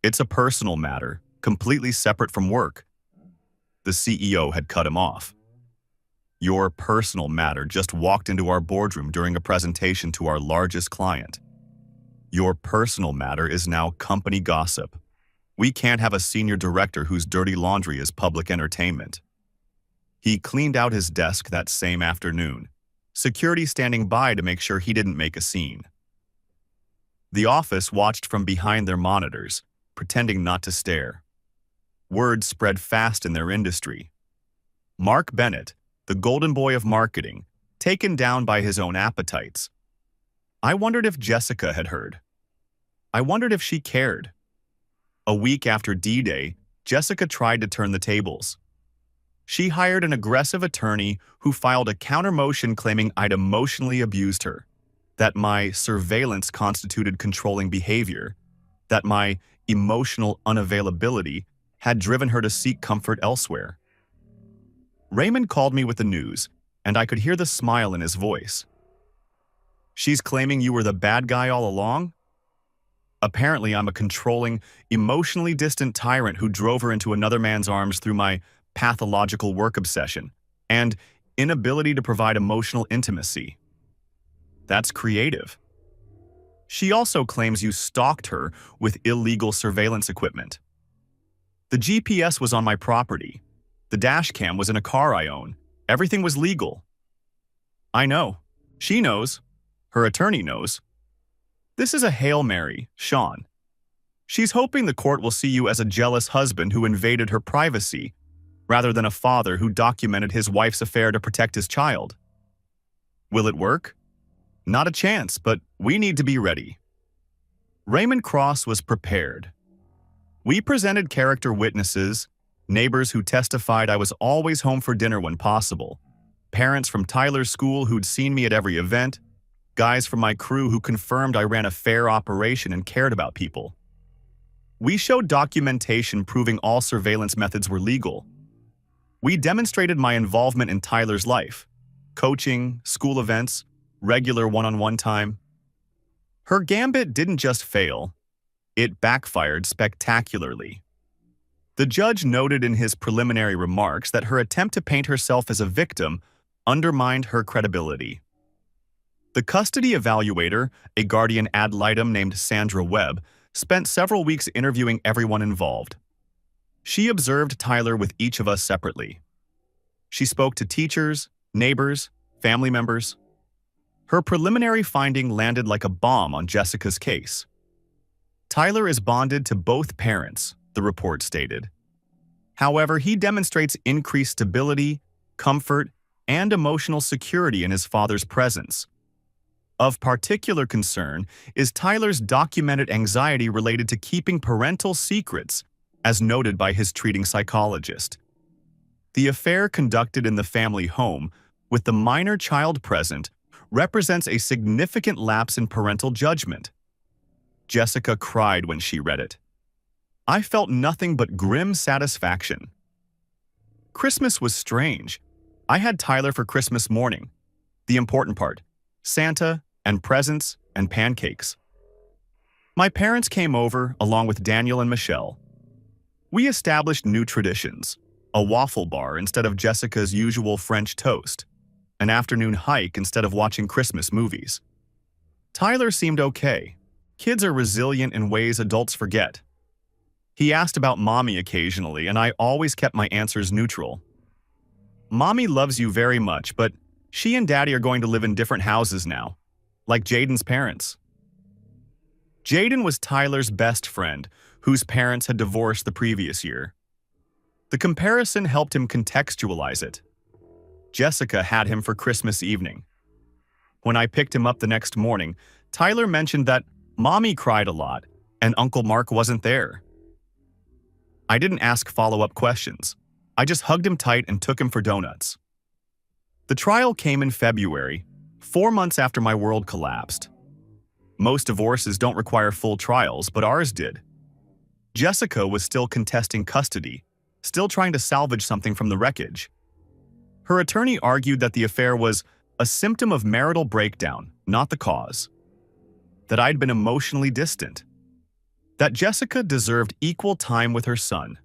A: It's a personal matter, completely separate from work. The CEO had cut him off. Your personal matter just walked into our boardroom during a presentation to our largest client. Your personal matter is now company gossip. We can't have a senior director whose dirty laundry is public entertainment. He cleaned out his desk that same afternoon, security standing by to make sure he didn't make a scene. The office watched from behind their monitors, pretending not to stare. Word spread fast in their industry. Mark Bennett, the golden boy of marketing, taken down by his own appetites. I wondered if Jessica had heard. I wondered if she cared. A week after D-Day, Jessica tried to turn the tables. She hired an aggressive attorney who filed a counter-motion claiming I'd emotionally abused her, that my surveillance constituted controlling behavior, that my emotional unavailability had driven her to seek comfort elsewhere. Raymond called me with the news, and I could hear the smile in his voice. She's claiming you were the bad guy all along? Apparently, I'm a controlling, emotionally distant tyrant who drove her into another man's arms through my pathological work obsession and inability to provide emotional intimacy. That's creative. She also claims you stalked her with illegal surveillance equipment. The GPS was on my property. The dash cam was in a car I own. Everything was legal. I know. She knows. Her attorney knows. This is a Hail Mary, Sean. She's hoping the court will see you as a jealous husband who invaded her privacy, rather than a father who documented his wife's affair to protect his child. Will it work? Not a chance, but we need to be ready. Raymond Cross was prepared. We presented character witnesses, neighbors who testified I was always home for dinner when possible, parents from Tyler's school who'd seen me at every event, guys from my crew who confirmed I ran a fair operation and cared about people. We showed documentation proving all surveillance methods were legal. We demonstrated my involvement in Tyler's life, coaching, school events, regular one-on-one time. Her gambit didn't just fail, it backfired spectacularly. The judge noted in his preliminary remarks that her attempt to paint herself as a victim undermined her credibility. The custody evaluator, a guardian ad litem named Sandra Webb, spent several weeks interviewing everyone involved. She observed Tyler with each of us separately. She spoke to teachers, neighbors, family members. Her preliminary finding landed like a bomb on Jessica's case. Tyler is bonded to both parents, the report stated. However, he demonstrates increased stability, comfort, and emotional security in his father's presence. Of particular concern is Tyler's documented anxiety related to keeping parental secrets, as noted by his treating psychologist. The affair conducted in the family home, with the minor child present, represents a significant lapse in parental judgment. Jessica cried when she read it. I felt nothing but grim satisfaction. Christmas was strange. I had Tyler for Christmas morning. The important part, Santa and presents and pancakes. My parents came over along with Daniel and Michelle. We established new traditions, a waffle bar instead of Jessica's usual French toast, an afternoon hike instead of watching Christmas movies. Tyler seemed okay. Kids are resilient in ways adults forget. He asked about Mommy occasionally, and I always kept my answers neutral. Mommy loves you very much, but she and Daddy are going to live in different houses now, like Jaden's parents. Jaden was Tyler's best friend, whose parents had divorced the previous year. The comparison helped him contextualize it. Jessica had him for Christmas evening. When I picked him up the next morning, Tyler mentioned that Mommy cried a lot and Uncle Mark wasn't there. I didn't ask follow-up questions. I just hugged him tight and took him for donuts. The trial came in February, 4 months after my world collapsed. Most divorces don't require full trials, but ours did. Jessica was still contesting custody, still trying to salvage something from the wreckage. Her attorney argued that the affair was a symptom of marital breakdown, not the cause. That I'd been emotionally distant. That Jessica deserved equal time with her son.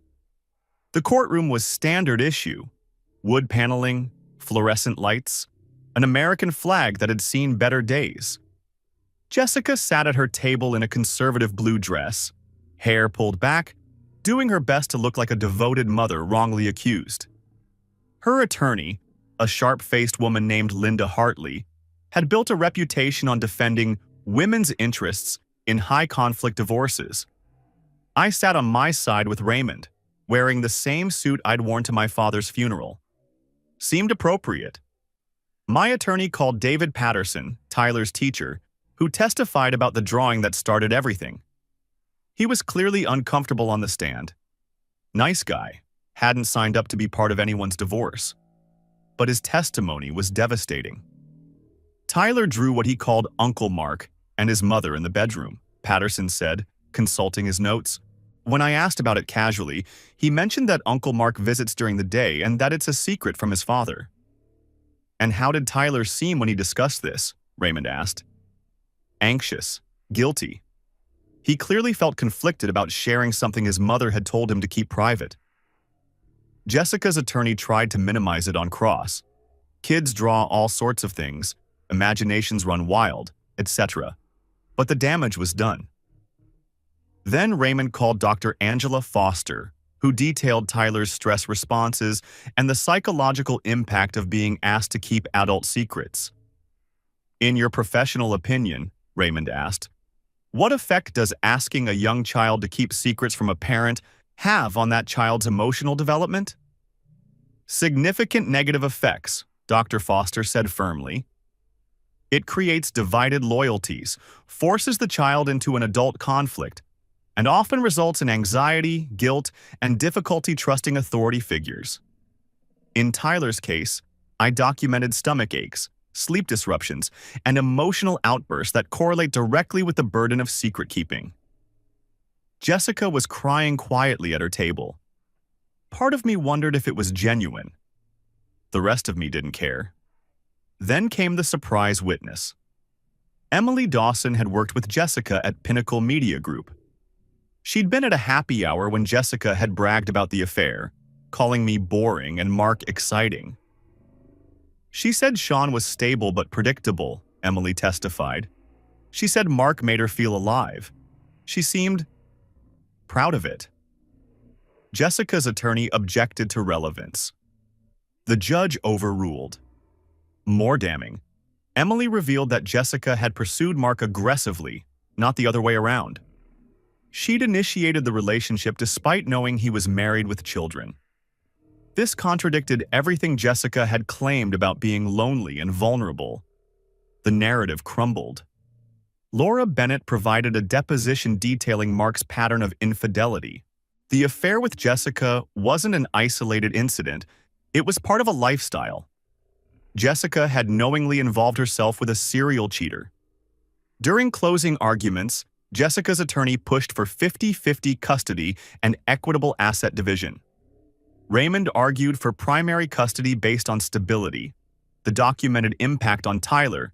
A: The courtroom was standard issue. Wood paneling, fluorescent lights, an American flag that had seen better days. Jessica sat at her table in a conservative blue dress, hair pulled back, doing her best to look like a devoted mother wrongly accused. Her attorney, a sharp-faced woman named Linda Hartley, had built a reputation on defending women's interests in high-conflict divorces. I sat on my side with Raymond, wearing the same suit I'd worn to my father's funeral. Seemed appropriate. My attorney called David Patterson, Tyler's teacher, who testified about the drawing that started everything. He was clearly uncomfortable on the stand. Nice guy, hadn't signed up to be part of anyone's divorce. But his testimony was devastating. Tyler drew what he called Uncle Mark and his mother in the bedroom, Patterson said, consulting his notes. When I asked about it casually, he mentioned that Uncle Mark visits during the day and that it's a secret from his father. And how did Tyler seem when he discussed this? Raymond asked. Anxious, guilty. He clearly felt conflicted about sharing something his mother had told him to keep private. Jessica's attorney tried to minimize it on cross. Kids draw all sorts of things, imaginations run wild, etc. But the damage was done. Then Raymond called Dr. Angela Foster, who detailed Tyler's stress responses and the psychological impact of being asked to keep adult secrets. In your professional opinion, Raymond asked, what effect does asking a young child to keep secrets from a parent have on that child's emotional development? Significant negative effects, Dr. Foster said firmly. It creates divided loyalties, forces the child into an adult conflict, and often results in anxiety, guilt, and difficulty trusting authority figures. In Tyler's case, I documented stomach aches, sleep disruptions, and emotional outbursts that correlate directly with the burden of secret-keeping. Jessica was crying quietly at her table. Part of me wondered if it was genuine. The rest of me didn't care. Then came the surprise witness. Emily Dawson had worked with Jessica at Pinnacle Media Group. She'd been at a happy hour when Jessica had bragged about the affair, calling me boring and Mark exciting. She said Sean was stable but predictable, Emily testified. She said Mark made her feel alive. She seemed proud of it. Jessica's attorney objected to relevance. The judge overruled. More damning, Emily revealed that Jessica had pursued Mark aggressively, not the other way around. She'd initiated the relationship despite knowing he was married with children. This contradicted everything Jessica had claimed about being lonely and vulnerable. The narrative crumbled. Laura Bennett provided a deposition detailing Mark's pattern of infidelity. The affair with Jessica wasn't an isolated incident, it was part of a lifestyle. Jessica had knowingly involved herself with a serial cheater. During closing arguments, Jessica's attorney pushed for 50-50 custody and equitable asset division. Raymond argued for primary custody based on stability, the documented impact on Tyler,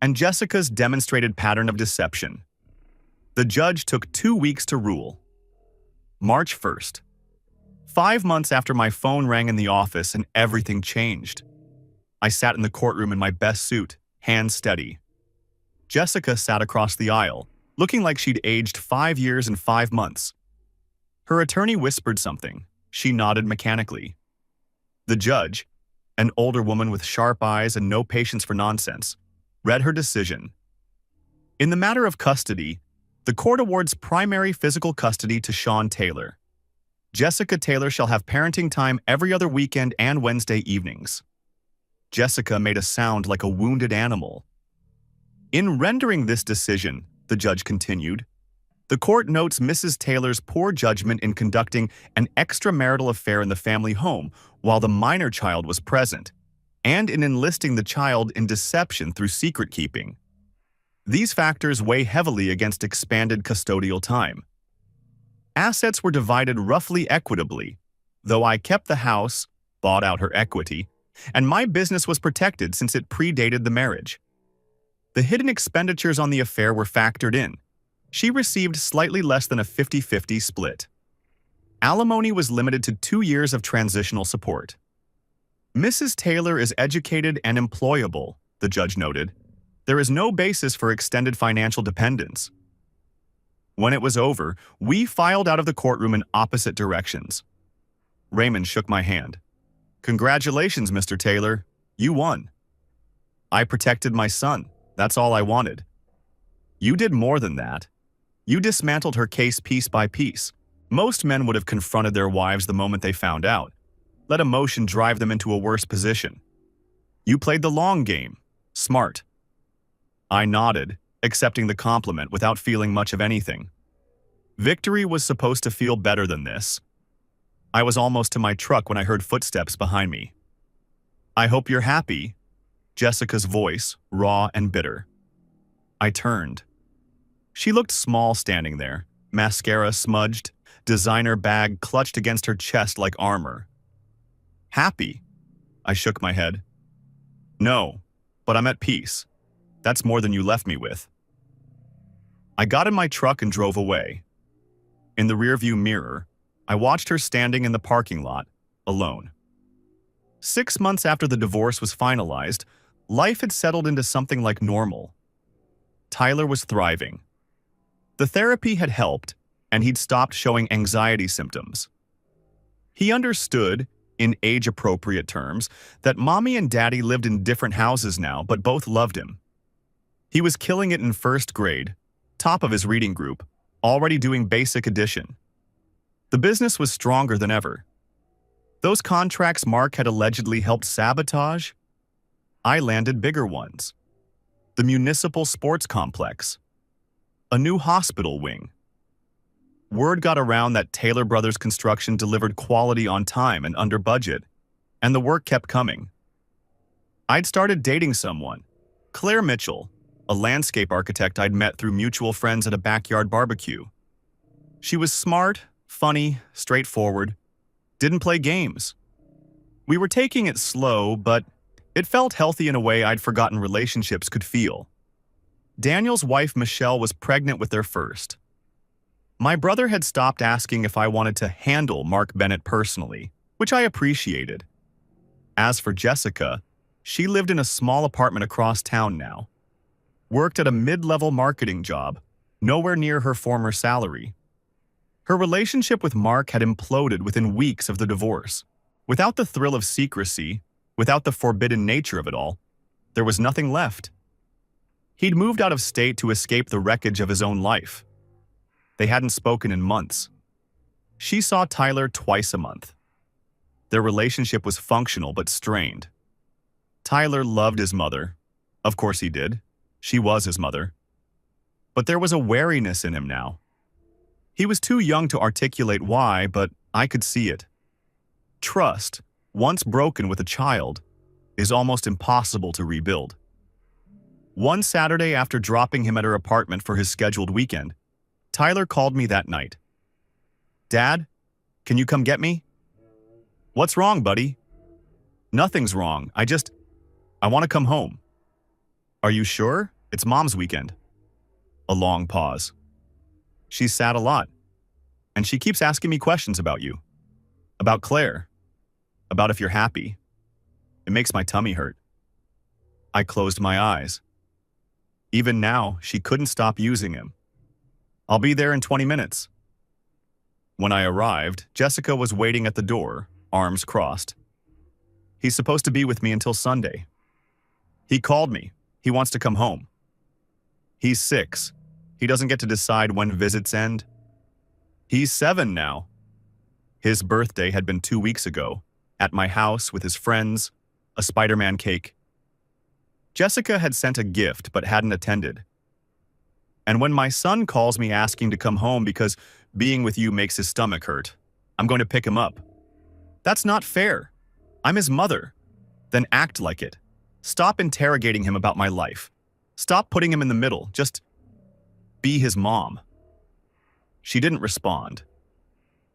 A: and Jessica's demonstrated pattern of deception. The judge took 2 weeks to rule. March 1st. 5 months after my phone rang in the office and everything changed. I sat in the courtroom in my best suit, hands steady. Jessica sat across the aisle, looking like she'd aged 5 years and 5 months. Her attorney whispered something. She nodded mechanically. The judge, an older woman with sharp eyes and no patience for nonsense, read her decision. In the matter of custody, the court awards primary physical custody to Sean Taylor. Jessica Taylor shall have parenting time every other weekend and Wednesday evenings. Jessica made a sound like a wounded animal. In rendering this decision, the judge continued, the court notes Mrs. Taylor's poor judgment in conducting an extramarital affair in the family home while the minor child was present, and in enlisting the child in deception through secret-keeping. These factors weigh heavily against expanded custodial time. Assets were divided roughly equitably, though I kept the house, bought out her equity, and my business was protected since it predated the marriage. The hidden expenditures on the affair were factored in. She received slightly less than a 50-50 split. Alimony was limited to 2 years of transitional support. Mrs. Taylor is educated and employable, the judge noted. There is no basis for extended financial dependence. When it was over, we filed out of the courtroom in opposite directions. Raymond shook my hand. Congratulations, Mr. Taylor. You won. I protected my son. That's all I wanted. You did more than that. You dismantled her case piece by piece. Most men would have confronted their wives the moment they found out. Let emotion drive them into a worse position. You played the long game. Smart. I nodded, accepting the compliment without feeling much of anything. Victory was supposed to feel better than this. I was almost to my truck when I heard footsteps behind me. I hope you're happy. Jessica's voice, raw and bitter. I turned. She looked small standing there, mascara smudged, designer bag clutched against her chest like armor. Happy? I shook my head. No, but I'm at peace. That's more than you left me with. I got in my truck and drove away. In the rearview mirror, I watched her standing in the parking lot, alone. 6 months after the divorce was finalized, life had settled into something like normal. Tyler was thriving. The therapy had helped, and he'd stopped showing anxiety symptoms. He understood, in age-appropriate terms, that Mommy and Daddy lived in different houses now, but both loved him. He was killing it in first grade, top of his reading group, already doing basic addition. The business was stronger than ever. Those contracts Mark had allegedly helped sabotage, I landed bigger ones. The municipal sports complex. A new hospital wing. Word got around that Taylor Brothers Construction delivered quality on time and under budget, and the work kept coming. I'd started dating someone, Claire Mitchell, a landscape architect I'd met through mutual friends at a backyard barbecue. She was smart, funny, straightforward, didn't play games. We were taking it slow, but it felt healthy in a way I'd forgotten relationships could feel. Daniel's wife Michelle was pregnant with their first. My brother had stopped asking if I wanted to handle Mark Bennett personally, which I appreciated. As for Jessica, she lived in a small apartment across town now. Worked at a mid-level marketing job, nowhere near her former salary. Her relationship with Mark had imploded within weeks of the divorce. Without the thrill of secrecy, without the forbidden nature of it all, there was nothing left. He'd moved out of state to escape the wreckage of his own life. They hadn't spoken in months. She saw Tyler twice a month. Their relationship was functional but strained. Tyler loved his mother. Of course he did. She was his mother. But there was a wariness in him now. He was too young to articulate why, but I could see it. Trust, once broken with a child, is almost impossible to rebuild. One Saturday after dropping him at her apartment for his scheduled weekend, Tyler called me that night. "Dad, can you come get me?" "What's wrong, buddy?" "Nothing's wrong. I want to come home." "Are you sure? It's Mom's weekend." A long pause. "She's sad a lot. And she keeps asking me questions about you. About Claire. About if you're happy. It makes my tummy hurt." I closed my eyes. Even now, she couldn't stop using him. "I'll be there in 20 minutes. When I arrived, Jessica was waiting at the door, arms crossed. "He's supposed to be with me until Sunday. He called me. He wants to come home. He's 6. He doesn't get to decide when visits end. He's 7 now. His birthday had been 2 weeks ago, at my house with his friends, a Spider-Man cake. Jessica had sent a gift but hadn't attended. And when my son calls me asking to come home because being with you makes his stomach hurt, I'm going to pick him up. That's not fair. I'm his mother. Then act like it. Stop interrogating him about my life. Stop putting him in the middle. Just be his mom. She didn't respond.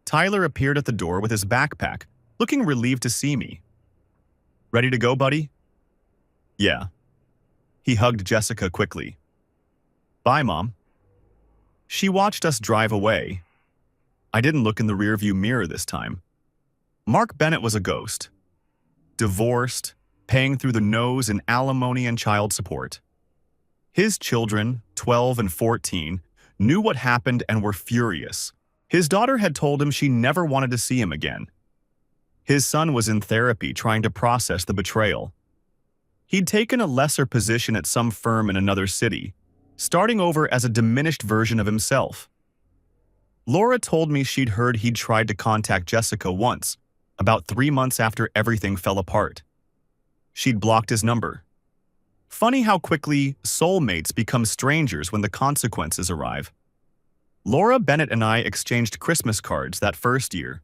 A: Tyler appeared at the door with his backpack, looking relieved to see me. Ready to go, buddy? Yeah. He hugged Jessica quickly. Bye, Mom. She watched us drive away. I didn't look in the rearview mirror this time. Mark Bennett was a ghost. Divorced, paying through the nose in alimony and child support. His children, 12 and 14, knew what happened and were furious. His daughter had told him she never wanted to see him again. His son was in therapy trying to process the betrayal. He'd taken a lesser position at some firm in another city, starting over as a diminished version of himself. Laura told me she'd heard he'd tried to contact Jessica once, about 3 months after everything fell apart. She'd blocked his number. Funny how quickly soulmates become strangers when the consequences arrive. Laura Bennett and I exchanged Christmas cards that first year.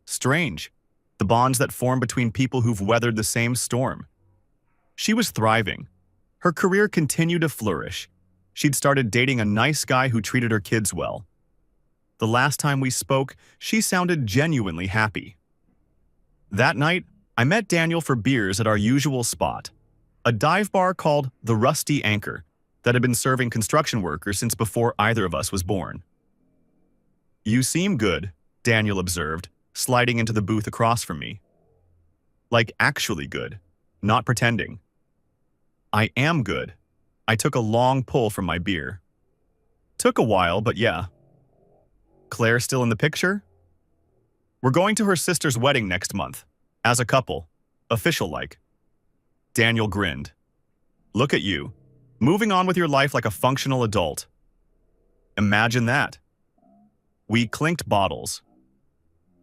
A: Strange, the bonds that form between people who've weathered the same storm. She was thriving. Her career continued to flourish. She'd started dating a nice guy who treated her kids well. The last time we spoke, she sounded genuinely happy. That night, I met Daniel for beers at our usual spot, a dive bar called the Rusty Anchor that had been serving construction workers since before either of us was born. You seem good, Daniel observed, sliding into the booth across from me. Like actually good, not pretending. I am good. I took a long pull from my beer. Took a while, but yeah. Claire still in the picture? We're going to her sister's wedding next month, as a couple, official-like. Daniel grinned. Look at you, moving on with your life like a functional adult. Imagine that. We clinked bottles.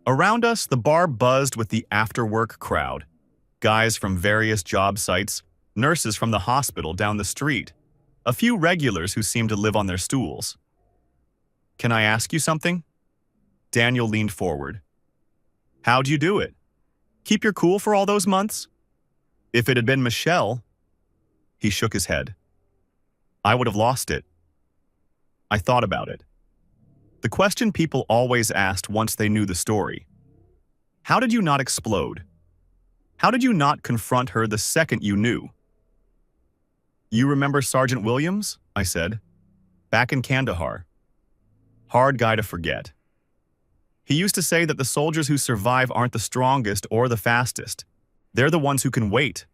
A: Around us, the bar buzzed with the after-work crowd. Guys from various job sites, nurses from the hospital down the street, a few regulars who seemed to live on their stools. Can I ask you something? Daniel leaned forward. How'd you do it? Keep your cool for all those months? If it had been Michelle... He shook his head. I would have lost it. I thought about it. The question people always asked once they knew the story. How did you not explode? How did you not confront her the second you knew? You remember Sergeant Williams? I said. Back in Kandahar. Hard guy to forget. He used to say that the soldiers who survive aren't the strongest or the fastest. They're the ones who can wait,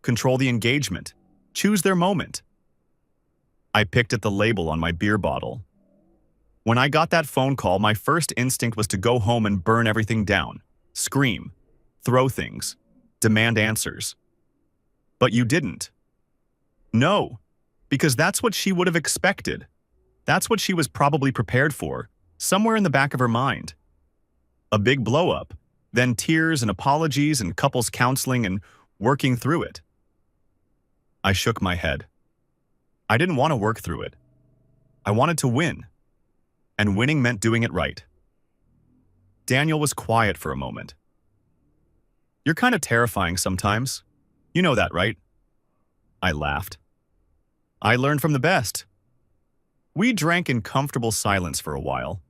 A: control the engagement, choose their moment. I picked at the label on my beer bottle. When I got that phone call, my first instinct was to go home and burn everything down, scream, throw things, demand answers. But you didn't. No, because that's what she would have expected. That's what she was probably prepared for, somewhere in the back of her mind. A big blow-up, then tears and apologies and couples counseling and working through it. I shook my head. I didn't want to work through it. I wanted to win. And winning meant doing it right. Daniel was quiet for a moment. You're kind of terrifying sometimes. You know that, right? I laughed. I learned from the best. We drank in comfortable silence for a while.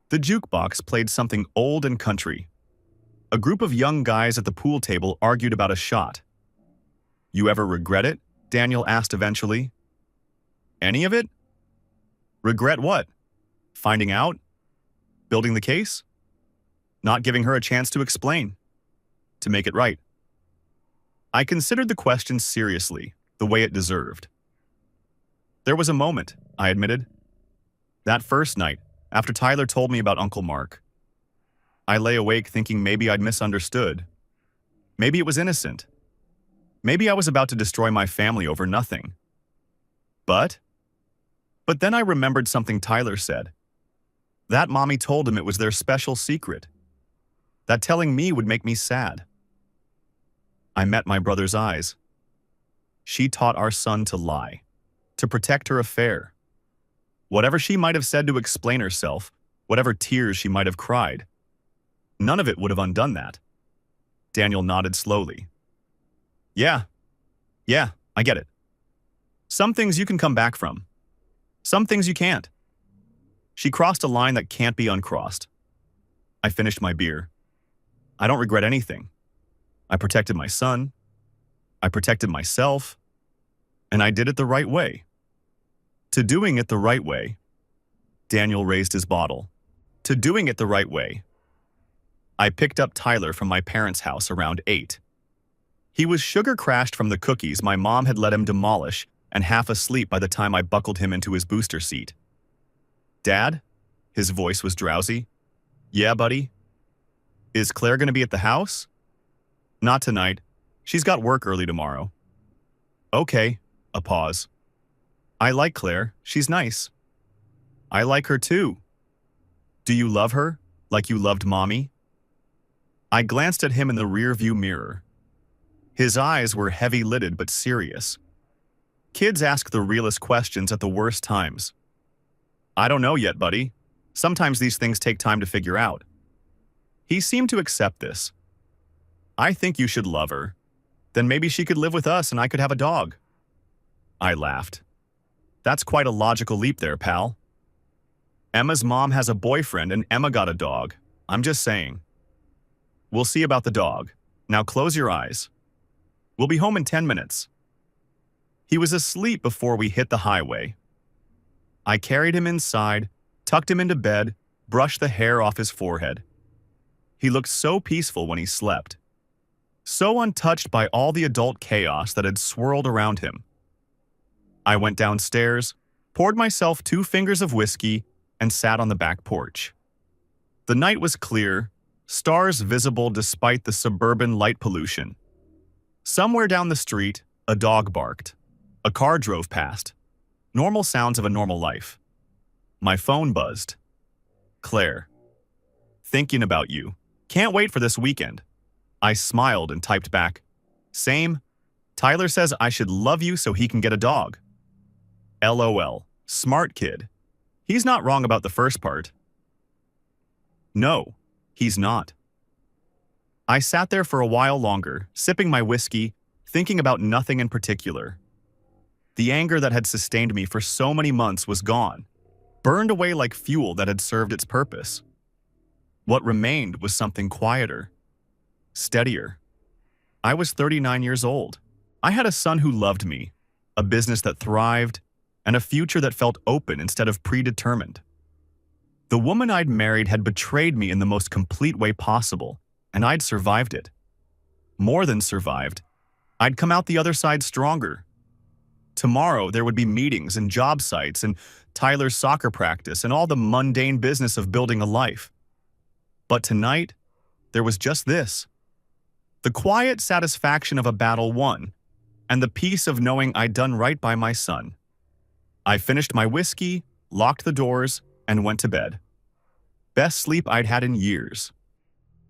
A: The jukebox played something old and country. A group of young guys at the pool table argued about a shot. You ever regret it? Daniel asked eventually. Any of it? Regret what? Finding out? Building the case? Not giving her a chance to explain. To make it right. I considered the question seriously, the way it deserved. There was a moment, I admitted. That first night, after Tyler told me about Uncle Mark. I lay awake thinking maybe I'd misunderstood. Maybe it was innocent. Maybe I was about to destroy my family over nothing. But then I remembered something Tyler said. That mommy told him it was their special secret. That telling me would make me sad. I met my brother's eyes. She taught our son to lie, to protect her affair. Whatever she might have said to explain herself, whatever tears she might have cried, none of it would have undone that. Daniel nodded slowly. Yeah, I get it. Some things you can come back from. Some things you can't. She crossed a line that can't be uncrossed. I finished my beer. I don't regret anything. I protected my son. I protected myself. And I did it the right way. To doing it the right way, Daniel raised his bottle. To doing it the right way, I picked up Tyler from my parents' house around 8. He was sugar-crashed from the cookies my mom had let him demolish and half asleep by the time I buckled him into his booster seat. Dad? His voice was drowsy. Yeah, buddy? Is Claire going to be at the house? Not tonight. She's got work early tomorrow. Okay, a pause. I like Claire. She's nice. I like her too. Do you love her, like you loved Mommy? I glanced at him in the rearview mirror. His eyes were heavy-lidded but serious. Kids ask the realest questions at the worst times. I don't know yet, buddy. Sometimes these things take time to figure out. He seemed to accept this. I think you should love her. Then maybe she could live with us and I could have a dog. I laughed. That's quite a logical leap there, pal. Emma's mom has a boyfriend and Emma got a dog. I'm just saying. We'll see about the dog. Now close your eyes. We'll be home in 10 minutes. He was asleep before we hit the highway. I carried him inside, tucked him into bed, brushed the hair off his forehead. He looked so peaceful when he slept. So untouched by all the adult chaos that had swirled around him. I went downstairs, poured myself 2 fingers of whiskey, and sat on the back porch. The night was clear, stars visible despite the suburban light pollution. Somewhere down the street, a dog barked. A car drove past. Normal sounds of a normal life. My phone buzzed. Claire. Thinking about you. Can't wait for this weekend. I smiled and typed back. Same. Tyler says I should love you so he can get a dog. LOL. Smart kid. He's not wrong about the first part. No, he's not. I sat there for a while longer, sipping my whiskey, thinking about nothing in particular. The anger that had sustained me for so many months was gone, burned away like fuel that had served its purpose. What remained was something quieter, steadier. I was 39 years old. I had a son who loved me, a business that thrived, and a future that felt open instead of predetermined. The woman I'd married had betrayed me in the most complete way possible, and I'd survived it. More than survived, I'd come out the other side stronger. Tomorrow there would be meetings and job sites and Tyler's soccer practice and all the mundane business of building a life. But tonight, there was just this. The quiet satisfaction of a battle won, and the peace of knowing I'd done right by my son. I finished my whiskey, locked the doors, and went to bed. Best sleep I'd had in years.